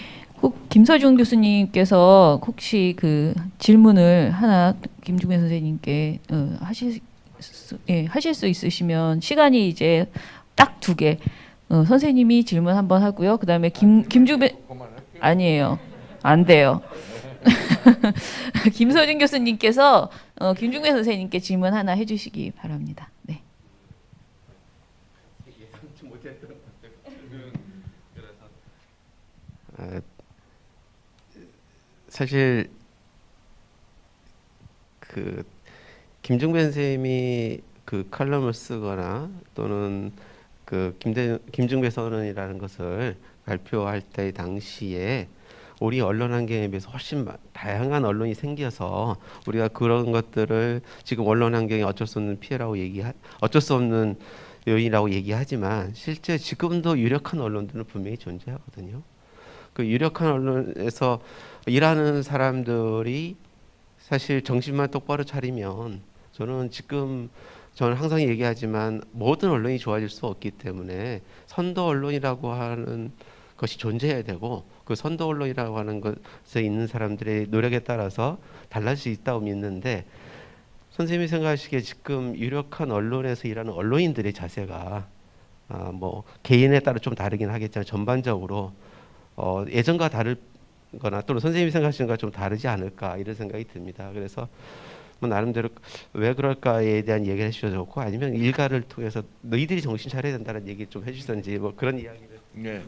김서중 교수님께서 혹시 그 질문을 하나 김중배 선생님께 하실 수 있으시면 시간이 이제 딱 2개. 선생님이 질문 한번 하고요. 그다음에 김중배 아니에요. 안 돼요. 김서준 교수님께서 김중배 선생님께 질문 하나 해주시기 바랍니다. 네. 사실 그 김중배 선생님이 그 칼럼을 쓰거나 또는 그 김중배 선언이라는 것을 발표할 때 당시에 우리 언론 환경에 비해서 훨씬 다양한 언론이 생겨서 우리가 그런 것들을 지금 언론 환경이 어쩔 수 없는 피해라고 어쩔 수 없는 요인이라고 얘기하지만 실제 지금도 유력한 언론들은 분명히 존재하거든요. 그 유력한 언론에서 일하는 사람들이 사실 정신만 똑바로 차리면 저는 항상 얘기하지만 모든 언론이 좋아질 수 없기 때문에 선도 언론이라고 하는 것이 존재해야 되고 그 선도 언론이라고 하는 것에 있는 사람들의 노력에 따라서 달라질 수 있다고 믿는데 선생님이 생각하시기에 지금 유력한 언론에서 일하는 언론인들의 자세가 뭐 개인에 따라 좀 다르긴 하겠지만 전반적으로 예전과 다르거나 또는 선생님이 생각하시는 것과 좀 다르지 않을까 이런 생각이 듭니다. 그래서 뭐 나름대로 왜 그럴까에 대한 얘기를 해주셔도 좋고 아니면 일가를 통해서 너희들이 정신 차려야 된다는 얘기 좀 해주시던지 뭐 그런 이야기를. 네.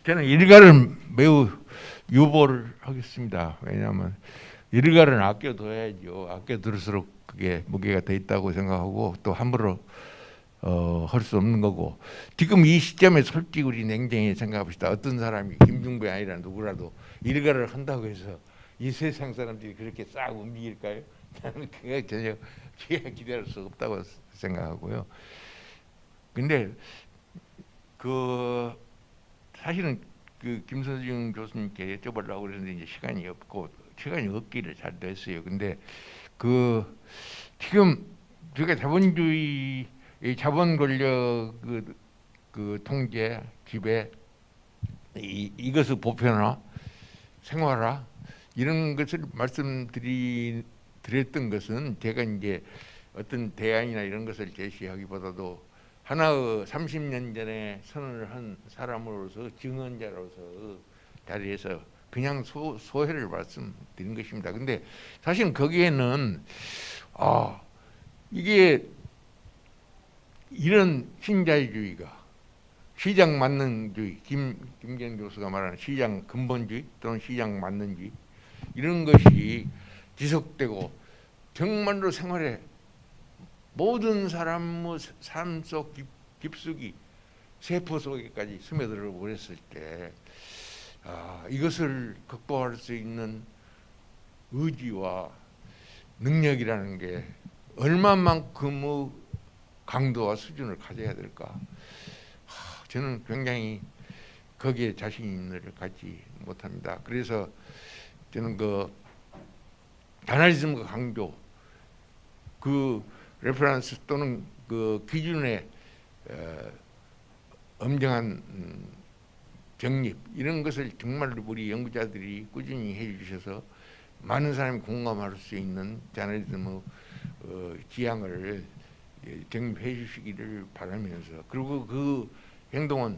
저는 일가를 매우 유보를 하겠습니다. 왜냐하면 일가는 아껴둬야죠. 아껴둘수록 그게 무게가 더 있다고 생각하고 또 함부로 할 수 없는 거고 지금 이 시점에 솔직히 우리 냉정히 생각합시다. 어떤 사람이 김중배 아니라 누구라도 일가를 한다고 해서 이 세상 사람들이 그렇게 싹 움직일까요? 나는 그게 전혀 기대할 수 없다고 생각하고요. 근데 그 사실은 그 김서중 교수님께 여쭤보려고 그랬는데 이제 시간이 없기를 잘 됐어요. 근데 그 지금 우리가 자본주의 자본 권력 그 통제 지배 이것을 보편화 생활화 이런 것을 말씀드렸던 것은 제가 이제 어떤 대안이나 이런 것을 제시하기보다도 하나의 30년 전에 선언을 한 사람으로서 증언자로서 자리에서 그냥 소회를 말씀드린 것입니다. 근데 사실 거기에는 이게 이런 신자유주의가 시장 만능주의 김경 교수가 말하는 시장 근본주의 또는 시장 만능주의 이런 것이 지속되고 정말로 생활에 모든 사람의 삶 속 깊숙이 세포 속에까지 스며들어 버렸을 때 이것을 극복할 수 있는 의지와 능력이라는 게 얼마만큼의 강도와 수준을 가져야 될까? 저는 굉장히 거기에 자신 있는 를 갖지 못합니다. 그래서 저는 그 다나리즘과 강조 그 레퍼런스 또는 그 기준의 엄정한 정립 이런 것을 정말로 우리 연구자들이 꾸준히 해주셔서 많은 사람이 공감할 수 있는 다나리즘의 지향을 정립해 주시기를 바라면서, 그리고 그 행동은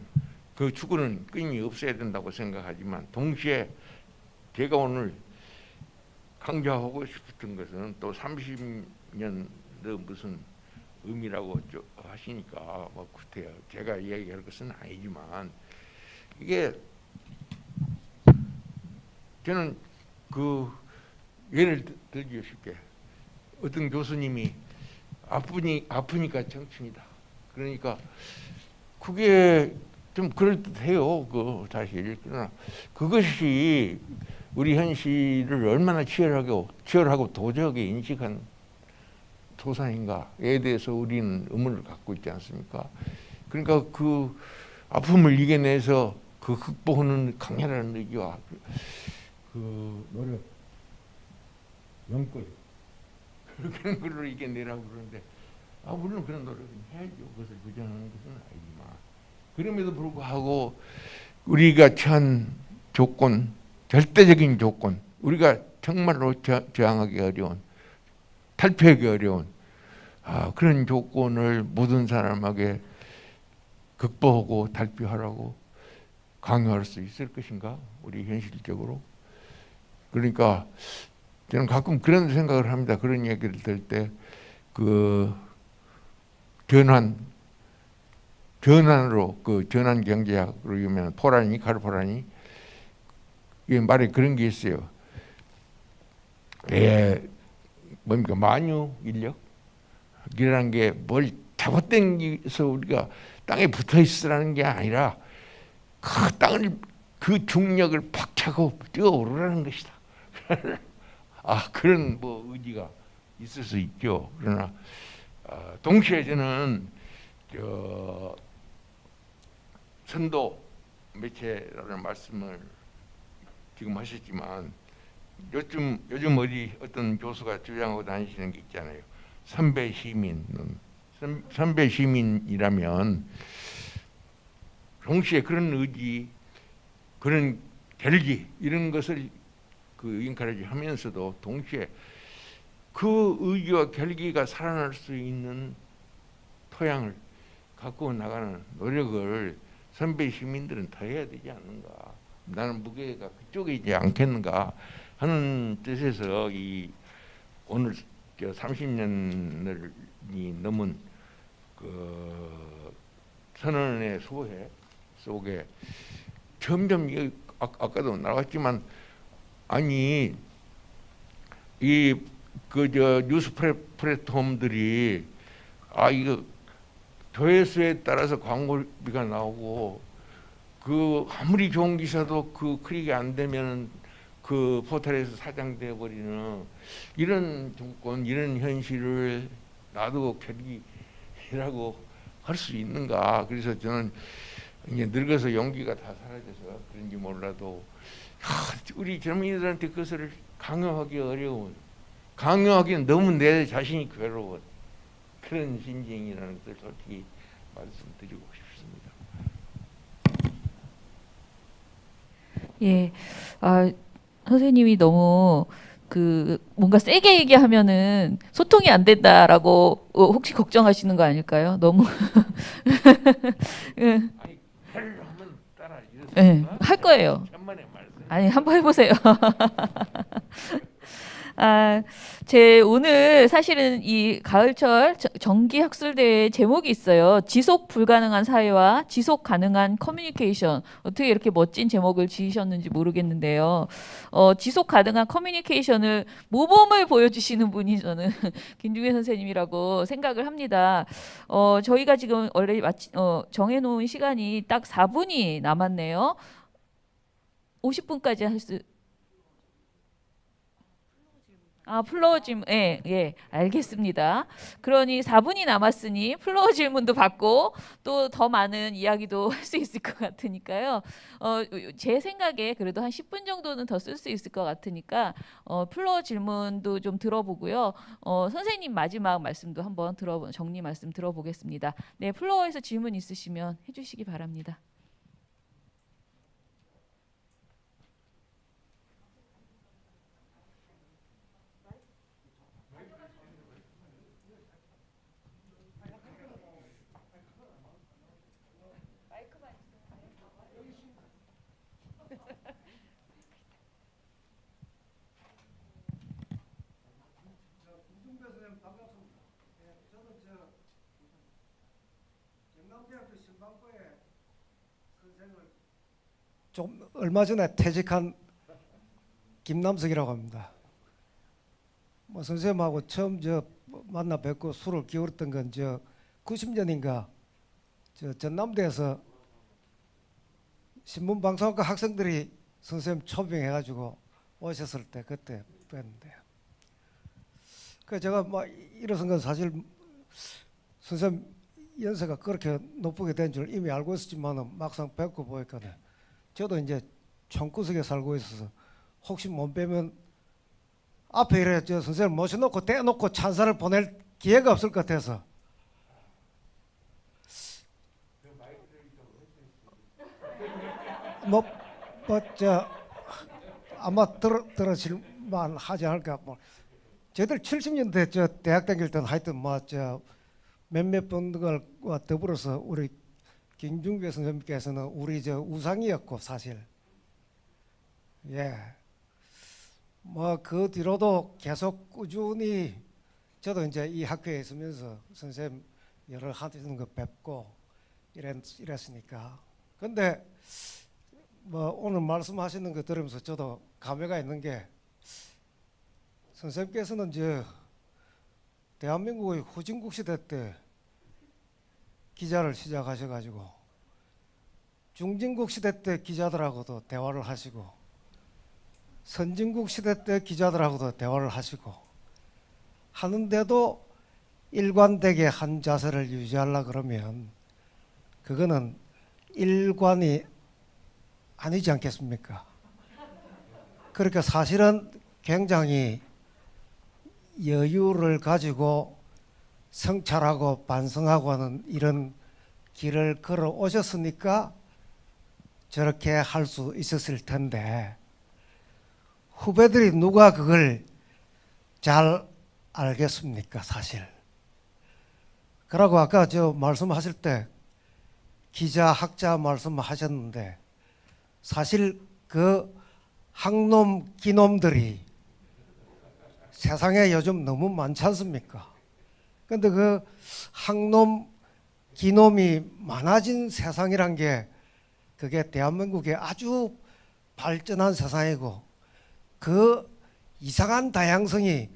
그 추구는 끊임이 없어야 된다고 생각하지만, 동시에 제가 오늘 강조하고 싶었던 것은 또 30년 무슨 의미라고 하시니까 뭐 그때요. 제가 이야기할 것은 아니지만, 이게 저는 그 예를 들기 쉽게 어떤 교수님이 아프니까 정치이다. 그러니까 그게 좀 그럴듯해요. 그 사실. 그러나 그것이 우리 현실을 얼마나 치열하고 도저하게 인식한 토산인가에 대해서 우리는 의문을 갖고 있지 않습니까? 그러니까 그 아픔을 이겨내서 그 극복하는 강렬한 의지와 그 노력, 연골 그런 걸로 이겨내라고 그러는데, 물론 그런 노력은 해야죠. 그것을 부정하는 것은 아니지만, 그럼에도 불구하고 우리가 처한 조건, 절대적인 조건, 우리가 정말로 저항하기 어려운, 탈피하기 어려운 그런 조건을 모든 사람에게 극복하고 탈피하라고 강요할 수 있을 것인가? 우리 현실적으로. 그러니까 저는 가끔 그런 생각을 합니다. 그런 얘기를 들 때 그 전환으로 그 전환 경제학으로 유명한 카르 포란이 이 말에 그런 게 있어요. 뭡니까? 만유 인력이라는 게 뭘 잡아당겨서 우리가 땅에 붙어 있으라는 게 아니라 그 땅을 그 중력을 박차고 뛰어오르라는 것이다. 그런 뭐 의지가 있을 수 있죠. 그러나 동시에 저는 선도 매체라는 말씀을 지금 하셨지만, 요즘 어떤 교수가 주장하고 다니시는 게 있잖아요. 선배 시민이라면 동시에 그런 의지, 그런 결기 이런 것을 그 인카레지 하면서도 동시에 그 의지와 결기가 살아날 수 있는 토양을 갖고 나가는 노력을 선배 시민들은 더 해야 되지 않는가. 나는 무게가 그쪽에 있지 않겠는가 하는 뜻에서 이 오늘 30년이 넘은 그 선언의 소회 속에 점점 아까도 나왔지만, 아니 이 뉴스 플랫폼들이 이거 조회수에 따라서 광고비가 나오고, 그 아무리 좋은 기사도 그 클릭이 안 되면 그 포털에서 사장되어 버리는 이런 정권, 이런 현실을 놔두고 결기라고 할 수 있는가. 그래서 저는 이제 늙어서 용기가 다 사라져서 그런지 몰라도 우리 젊은이들한테 그것을 강요하기는 너무 내 자신이 괴로운 그런 심정이라는 것을 솔직히 말씀드리고 싶습니다. 예, 선생님이 너무 뭔가 세게 얘기하면은 소통이 안 된다라고 혹시 걱정하시는 거 아닐까요? 너무 예. 아니 하면 따라 예, 할 거예요. 천만의 말씀. 아니, 한번 해보세요. 오늘 사실은 이 가을철 정기학술대회 제목이 있어요. 지속 불가능한 사회와 지속 가능한 커뮤니케이션. 어떻게 이렇게 멋진 제목을 지으셨는지 모르겠는데요. 지속 가능한 커뮤니케이션을 모범을 보여주시는 분이 저는 김중배 선생님이라고 생각을 합니다. 저희가 지금 원래 정해놓은 시간이 딱 4분이 남았네요. 50분까지 플로어 질문, 예, 예, 알겠습니다. 그러니 4분이 남았으니 플로어 질문도 받고 또 더 많은 이야기도 할 수 있을 것 같으니까요. 제 생각에 그래도 한 10분 정도는 더 쓸 수 있을 것 같으니까 플로어 질문도 좀 들어보고요. 선생님 마지막 말씀도 한번 정리 말씀 들어보겠습니다. 네, 플로어에서 질문 있으시면 해주시기 바랍니다. 김중배 선생님 반갑습니다. 예, 저는 경남대학교 신방과의 선생을 좀 얼마 전에 퇴직한 김남석이라고 합니다. 뭐 선생님하고 처음 만나 뵙고 술을 기울였던 건 90년인가 전남대에서 신문방송학과 학생들이 선생님 초빙해가지고 오셨을 때 그때 뵀는데요. 그 제가 뭐 일어선 건 사실 선생님 연세가 그렇게 높게 된 줄 이미 알고 있었지만 막상 뵙고 보니까 저도 이제 총구석에 살고 있어서 혹시 못 뵈면 앞에 이래 선생님 모셔놓고 떼놓고 찬사를 보낼 기회가 없을 것 같아서 아마 들으실만 하지 않을까. 저희들 70년대 대학 다닐 때는 하여튼 몇몇 분들과 더불어서 우리 김중배 선생님께서는 우리 우상이었고 사실 그 뒤로도 계속 꾸준히 저도 이제 이 학교에 있으면서 선생님 여러 하시는 거 뵙고 이랬으니까. 근데 오늘 말씀하시는 거 들으면서 저도 감회가 있는 게 선생님께서는 대한민국의 후진국 시대 때 기자를 시작하셔가지고 중진국 시대 때 기자들하고도 대화를 하시고 선진국 시대 때 기자들하고도 대화를 하시고 하는데도 일관되게 한 자세를 유지하려 그러면 그거는 일관이 아니지 않겠습니까? 그러니까 사실은 굉장히 여유를 가지고 성찰하고 반성하고 하는 이런 길을 걸어 오셨으니까 저렇게 할 수 있었을 텐데 후배들이 누가 그걸 잘 알겠습니까? 사실. 그러고 아까 말씀하실 때 기자, 학자 말씀하셨는데 사실 그 학놈, 기놈들이 세상에 요즘 너무 많지 않습니까? 근데 그 학놈, 기놈이 많아진 세상이란 게 그게 대한민국의 아주 발전한 세상이고 그 이상한 다양성이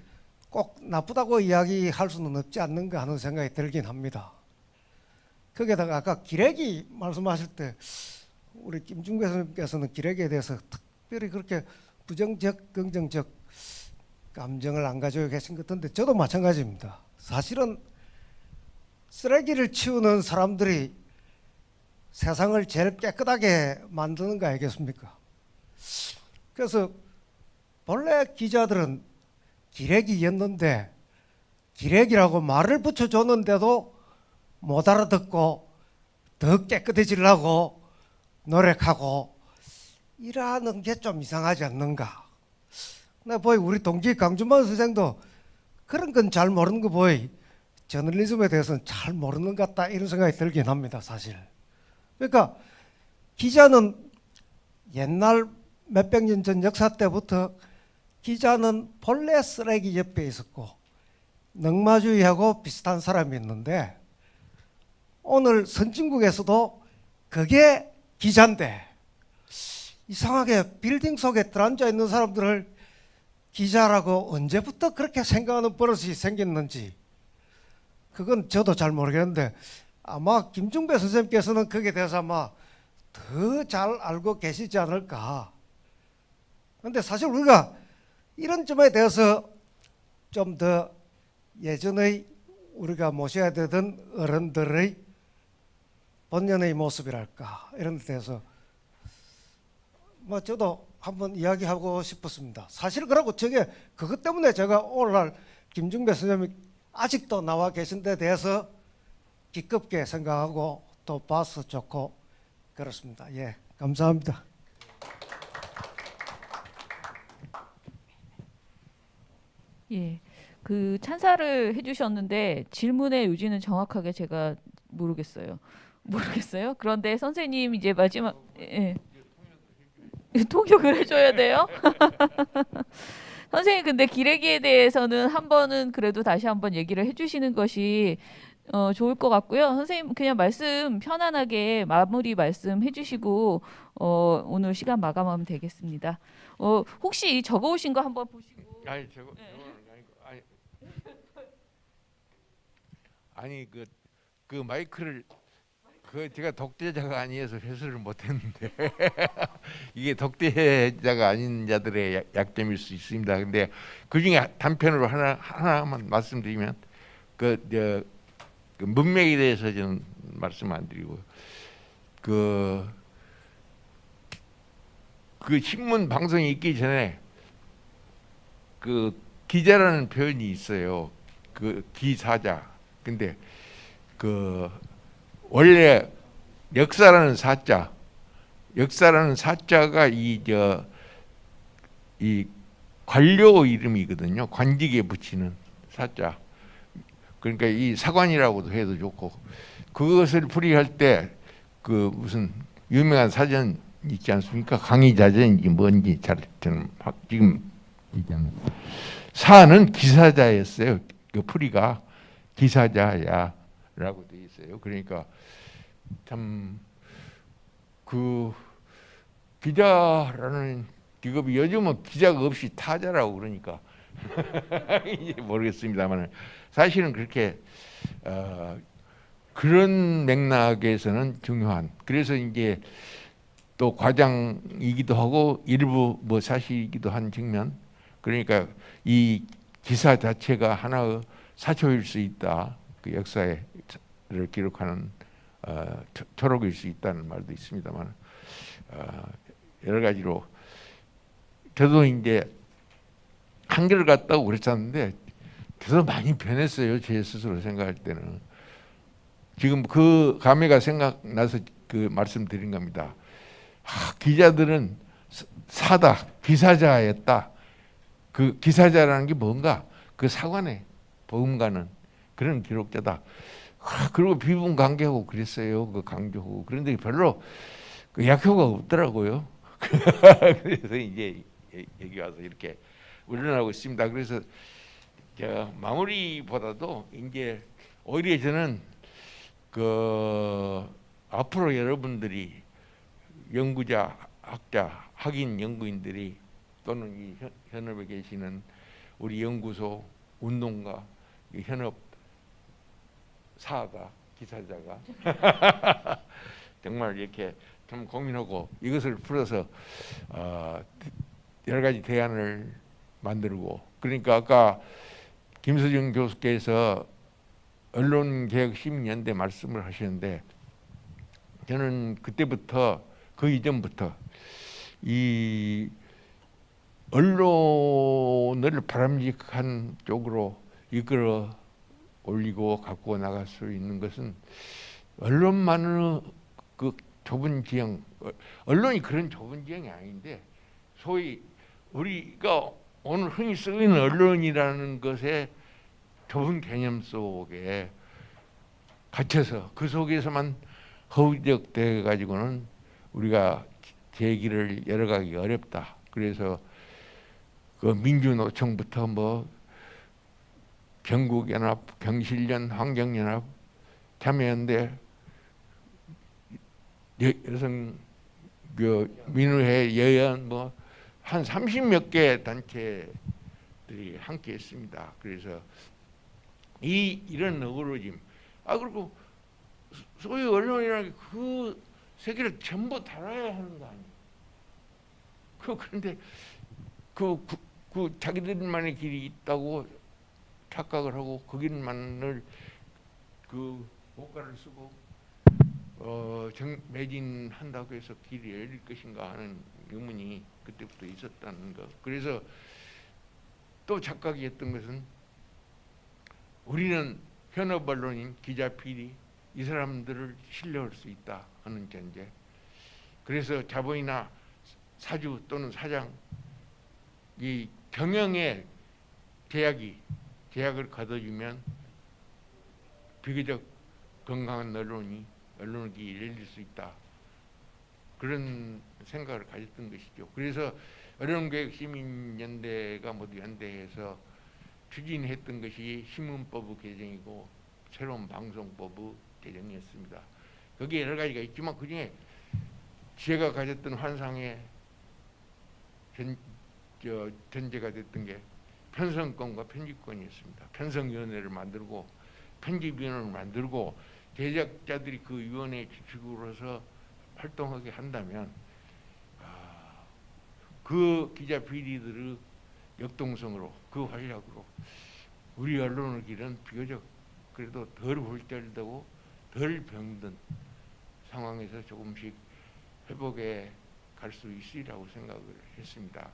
꼭 나쁘다고 이야기할 수는 없지 않는가 하는 생각이 들긴 합니다. 거기에다가 아까 기레기 말씀하실 때 우리 김중배 선생님께서는 기레기에 대해서 특별히 그렇게 부정적, 긍정적 감정을 안 가지고 계신 것 같은데 저도 마찬가지입니다. 사실은 쓰레기를 치우는 사람들이 세상을 제일 깨끗하게 만드는 거 아니겠습니까? 그래서 본래 기자들은 기레기였는데 기레기라고 말을 붙여줬는데도 못 알아듣고 더 깨끗해지려고 노력하고 이러는 게 좀 이상하지 않는가. 나 보이 우리 동기 강준만 선생도 그런 건 잘 모르는 거 보이 저널리즘에 대해서는 잘 모르는 것 같다 이런 생각이 들긴 합니다. 사실. 그러니까 기자는 옛날 몇백 년 전 역사 때부터 기자는 본래 쓰레기 옆에 있었고 넉마주의하고 비슷한 사람이 있는데 오늘 선진국에서도 그게 기자인데 이상하게 빌딩 속에 들어앉아 있는 사람들을 기자라고 언제부터 그렇게 생각하는 버릇이 생겼는지 그건 저도 잘 모르겠는데 아마 김중배 선생님께서는 거기에 대해서 아마 더 잘 알고 계시지 않을까. 그런데 사실 우리가 이런 점에 대해서 좀 더 예전의 우리가 모셔야 되던 어른들의 본연의 모습이랄까 이런 데 대해서 뭐 저도 한번 이야기하고 싶었습니다. 사실 그러고 저게 그것 때문에 제가 오늘날 김중배 선생님이 아직도 나와 계신 데 대해서 기껍게 생각하고 또 봐서 좋고 그렇습니다. 예, 감사합니다. 예, 그 찬사를 해주셨는데 질문의 요지는 정확하게 제가 모르겠어요. 그런데 선생님 이제 마지막 통역을 해줘야 돼요. 선생님 근데 기레기에 대해서는 한 번은 그래도 다시 한번 얘기를 해주시는 것이 좋을 것 같고요. 선생님 그냥 말씀 편안하게 마무리 말씀 해주시고 오늘 시간 마감하면 되겠습니다. 혹시 적어오신 거 한번 보시고. 아니 저거는 아니고 아니 그 마이크를 제가 독재자가 아니어서 회수를 못했는데 이게 독재자가 아닌 자들의 약점일 수 있습니다. 근데 그 중에 단편으로 하나만 말씀드리면 그 문맥에 대해서 저는 말씀 안 드리고 그 신문 방송이 있기 전에 그 기자라는 표현이 있어요. 그 기사자. 근데 그 원래 역사라는 사자가 이 관료 이름이거든요. 관직에 붙이는 사자. 그러니까 이 사관이라고도 해도 좋고 그것을 풀이할 때 그 무슨 유명한 사전 있지 않습니까? 강의자전인지 뭔지 저는 지금 얘기하는 사는 기사자였어요. 그 풀이가 기사자야라고 돼 있어요. 그러니까 참 그 기자라는 직업이 요즘은 기자가 없이 타자라고 그러니까 이제 모르겠습니다만 사실은 그렇게 그런 맥락에서는 중요한. 그래서 이제 또 과장이기도 하고 일부 뭐 사실이기도 한 측면. 그러니까 이 기사 자체가 하나의 사초일 수 있다. 그 역사를 기록하는 초록일 수 있다는 말도 있습니다만 여러 가지로 저도 이제 한결 같다고 그랬었는데 저도 많이 변했어요. 제 스스로 생각할 때는. 지금 그 감회가 생각나서 그 말씀드린 겁니다. 기자들은 사다, 기사자였다. 그 기사자라는 게 뭔가 그 사관에 보험가는 그런 기록자다. 그리고 비분 관계하고 그랬어요. 그 강조하고. 그런데 별로 그 약효가 없더라고요. 그래서 이제 여기 와서 이렇게 우러나고 있습니다. 그래서 제가 마무리보다도 이제 오히려 저는 그 앞으로 여러분들이 연구자, 학자, 학인 연구인들이 또는 이 현업에 계시는 우리 연구소, 운동가, 현업 사가, 기사자가 정말 이렇게 좀 고민하고 이것을 풀어서 여러 가지 대안을 만들고 그러니까 아까 김서정 교수께서 언론개혁시민연대 말씀을 하시는데 저는 그때부터 그 이전부터 이 언론을 바람직한 쪽으로 이끌어 올리고 갖고 나갈 수 있는 것은 언론만의 그 좁은 지형, 언론이 그런 좁은 지형이 아닌데 소위 우리가 오늘 흔히 쓰이는 언론이라는 것에 좁은 개념 속에 갇혀서 그 속에서만 허우적돼 가지고는 우리가 제기를 열어가기 어렵다. 그래서 그 민주노총부터 뭐 경국연합, 경실련, 환경연합, 참여연대, 여성 민우회, 여연 뭐 한 30몇 개 단체들이 함께했습니다. 그래서 이런 어그로짐. 그리고 소위 언론이라는 게 그 세계를 전부 달아야 하는 거 아니에요. 그런데 그 자기들만의 길이 있다고 착각을 하고 거기만을 그 고가를 쓰고 매진한다고 해서 길이 열릴 것인가 하는 의문이 그때부터 있었다는 것. 그래서 또 착각이었던 것은 우리는 현업 언론인 기자, PD 이 사람들을 신뢰할 수 있다 하는 전제. 그래서 자본이나 사주 또는 사장 이 경영에 제약을 가둬주면 비교적 건강한 언론이 열릴 수 있다. 그런 생각을 가졌던 것이죠. 그래서 언론개혁시민연대가 모두 연대해서 추진했던 것이 신문법의 개정이고 새로운 방송법의 개정이었습니다. 거기에 여러 가지가 있지만 그중에 제가 가졌던 환상의 전제가 됐던 게 편성권과 편집권이었습니다. 편성위원회를 만들고 편집위원회를 만들고 제작자들이 그 위원회의 주축으로서 활동하게 한다면 그 기자 PD들의 역동성으로 그 활약으로 우리 언론의 길은 비교적 그래도 덜 홀절되고 덜 병든 상황에서 조금씩 회복해 갈 수 있으리라고 생각을 했습니다.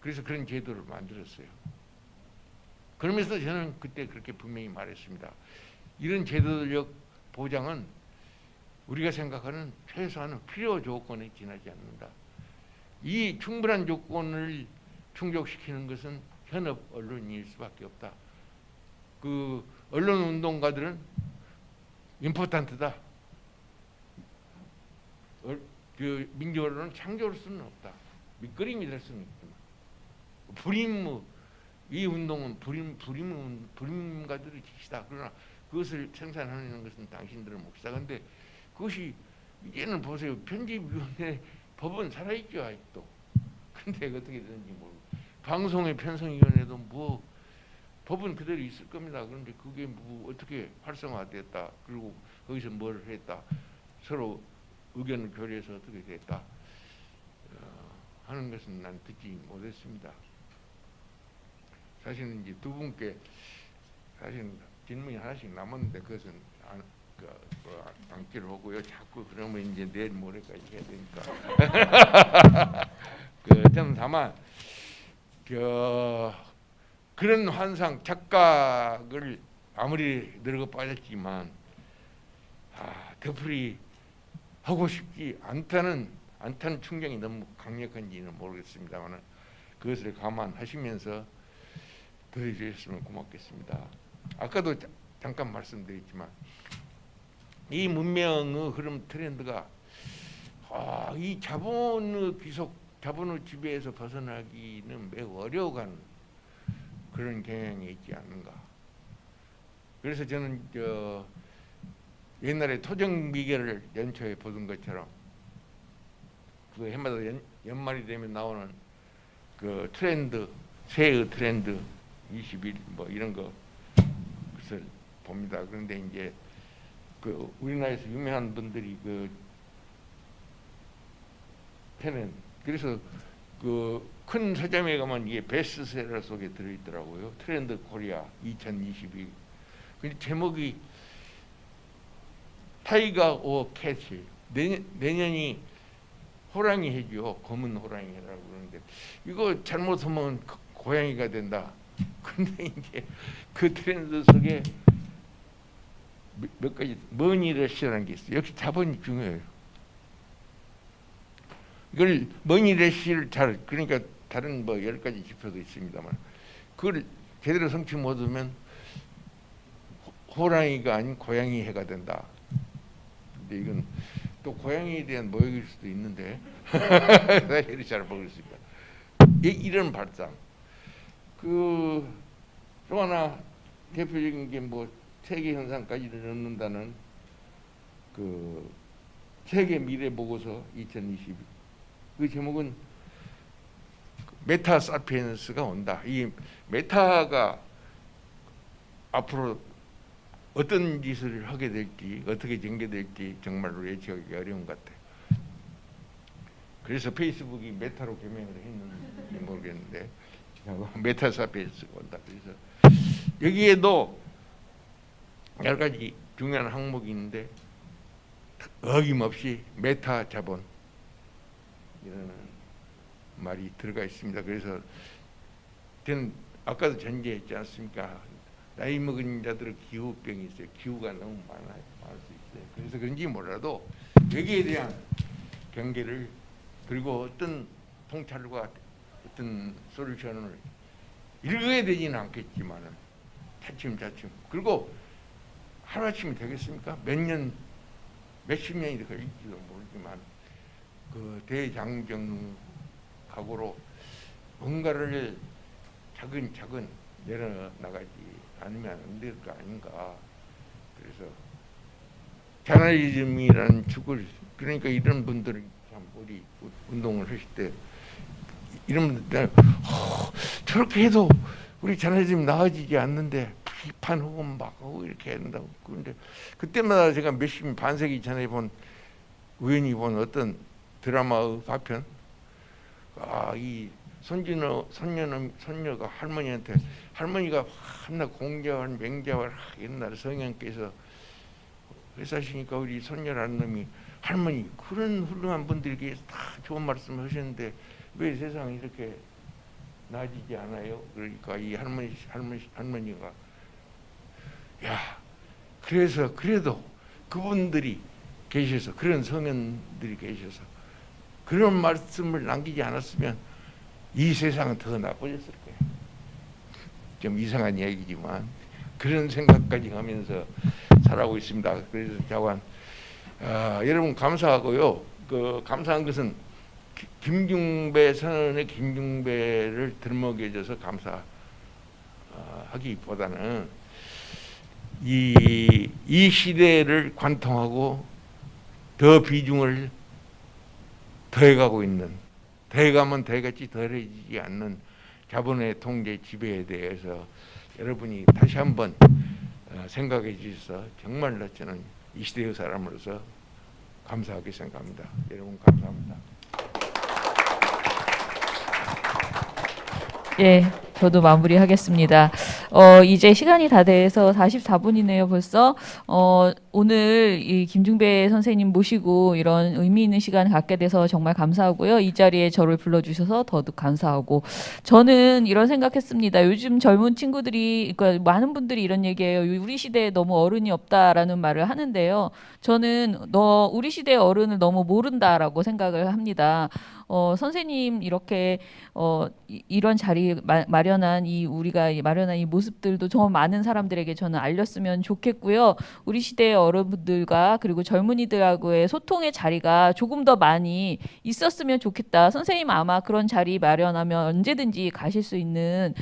그래서 그런 제도를 만들었어요. 그러면서 저는 그때 그렇게 분명히 말했습니다. 이런 제도적 보장은 우리가 생각하는 최소한의 필요 조건에 지나지 않는다. 이 충분한 조건을 충족시키는 것은 현업 언론일 수밖에 없다. 그 언론 운동가들은 임포탄트다. 그 민주 언론은 창조할 수는 없다. 밑그림이 될 수는 있지만 불임무 이 운동은 불임가들의 짓이다. 그러나 그것을 생산하는 것은 당신들의 몫이다. 그런데 그것이 이제는 보세요. 편집위원회 법은 살아있죠 아직도. 근데 어떻게 되는지 모르고 방송의 편성위원회도 뭐 법은 그대로 있을 겁니다. 그런데 그게 뭐 어떻게 활성화됐다. 그리고 거기서 뭘 했다. 서로 의견을 교류해서 어떻게 됐다 하는 것은 난 듣지 못했습니다. 사실은 이제 두 분께 사실 질문이 하나씩 남았는데 그것은 안기로 하고요. 자꾸 그러면 이제 내일 모레까지 해야 되니까. 저는 다만 그런 환상 착각을 아무리 늙어 빠졌지만 되풀이 하고 싶지 않다는 충격이 너무 강력한지는 모르겠습니다만 그것을 감안하시면서 들어주셨으면 고맙겠습니다. 아까도 잠깐 말씀드렸지만 이 문명의 흐름 트렌드가 이 자본의 귀속, 자본의 지배에서 벗어나기는 매우 어려워가는 그런 경향이 있지 않는가. 그래서 저는 옛날에 토정미결을 연초에 보던 것처럼 그 해마다 연말이 되면 나오는 그 트렌드, 새해 트렌드 20일 뭐 이런 것을 봅니다. 그런데 이제 그 우리나라에서 유명한 분들이 그 펴낸 그래서 그 큰 서점에 가면 이게 베스트셀러 속에 들어있더라고요. 트렌드 코리아 2022. 근데 제목이 타이거 오 캣이 내년이 호랑이 해죠. 검은 호랑이 해라고 그러는데 이거 잘못하면 고양이가 된다. 근데 이제 그 트렌드 속에 몇 가지 머니러시라는 게 있어요. 역시 자본이 중요해요. 이걸 머니러시를 그러니까 다른 뭐 10가지 지표도 있습니다만 그걸 제대로 성취 못하면 호랑이가 아닌 고양이 해가 된다. 근데 이건 또 고양이에 대한 모욕일 수도 있는데 사실이 잘 모르겠습니다. 이런 발상. 또 하나 대표적인 게 뭐 세계 현상까지를 넣는다는 그 세계 미래 보고서 2022. 그 제목은 메타 사피엔스가 온다. 이 메타가 앞으로 어떤 짓을 하게 될지 어떻게 전개될지 정말로 예측하기 어려운 것 같아요. 그래서 페이스북이 메타로 개명을 했는지 모르겠는데 메타 사피엔스가 온다. 그래서 여기에도 여러 가지 중요한 항목이 있는데 어김없이 메타 자본 이라는 말이 들어가 있습니다. 그래서 저는 아까도 전제했지 않습니까? 나이 먹은 자들은 기후병이 있어요. 기후가 너무 많을 수 있어요. 그래서 그런지 몰라도 여기에 대한 경계를 그리고 어떤 통찰과 어떤 솔루션을 읽어야 되지는 않겠지만은 차츰차츰 그리고 하루아침이 되겠습니까? 몇십 년이 걸릴지도 모르지만 그 대장정 각오로 뭔가를 차근차근 내려나가지 않으면 안 될 거 아닌가. 그래서 자널리즘이라는 축을 그러니까 이런 분들은 참 우리 운동을 하실 때 이런 분들 저렇게 해도 우리 자널리즘 나아지지 않는데 비판하고 막 하고 이렇게 한다고. 그런데 그때마다 제가 몇십 반세기 전에 우연히 본 어떤 드라마의 파편, 이 손녀가 할머니한테 할머니가 한나 공자와 맹자와 옛날 성현께서 왜 사시니까 우리 손녀라는 놈이 할머니 그런 훌륭한 분들에게 다 좋은 말씀을 하셨는데 왜 세상이 이렇게 나아지지 않아요? 그러니까 이 할머니가 야 그래서 그래도 그분들이 계셔서 그런 성현들이 계셔서 그런 말씀을 남기지 않았으면 이 세상은 더 나빠졌을 거예요. 좀 이상한 얘기지만 그런 생각까지 하면서 살아오고 있습니다. 그래서 자관 여러분 감사하고요. 그 감사한 것은 김중배 선언의 김중배를 들먹여줘서 감사하기보다는 이 시대를 관통하고 더 비중을 더해가고 있는 더해가면 더해같이 덜해지지 않는 자본의 통제 지배에 대해서 여러분이 다시 한번 생각해 주셔서 정말로 저는 이 시대의 사람으로서 감사하게 생각합니다. 여러분 감사합니다. 예, 저도 마무리하겠습니다. 이제 시간이 다 돼서 44분이네요, 벌써. 오늘 이 김중배 선생님 모시고 이런 의미 있는 시간 갖게 돼서 정말 감사하고요. 이 자리에 저를 불러주셔서 더욱 감사하고. 저는 이런 생각했습니다. 요즘 젊은 친구들이, 그러니까 많은 분들이 이런 얘기예요. 우리 시대에 너무 어른이 없다라는 말을 하는데요. 저는 우리 시대의 어른을 너무 모른다라고 생각을 합니다. 선생님 이렇게 이런 자리 마련한 우리가 마련한 이 모습들도 정말 많은 사람들에게 저는 알렸으면 좋겠고요. 우리 시대의 어른분들과 그리고 젊은이들하고의 소통의 자리가 조금 더 많이 있었으면 좋겠다. 선생님 아마 그런 자리 마련하면 언제든지 가실 수 있는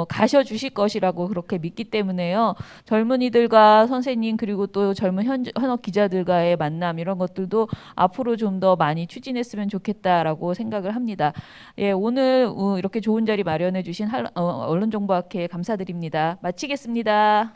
가셔 주실 것이라고 그렇게 믿기 때문에요. 젊은이들과 선생님 그리고 또 젊은 현업 기자들과의 만남 이런 것들도 앞으로 좀 더 많이 추진했으면 좋겠다라고 생각을 합니다. 예, 오늘 이렇게 좋은 자리 마련해 주신 언론정보학회 감사드립니다. 마치겠습니다.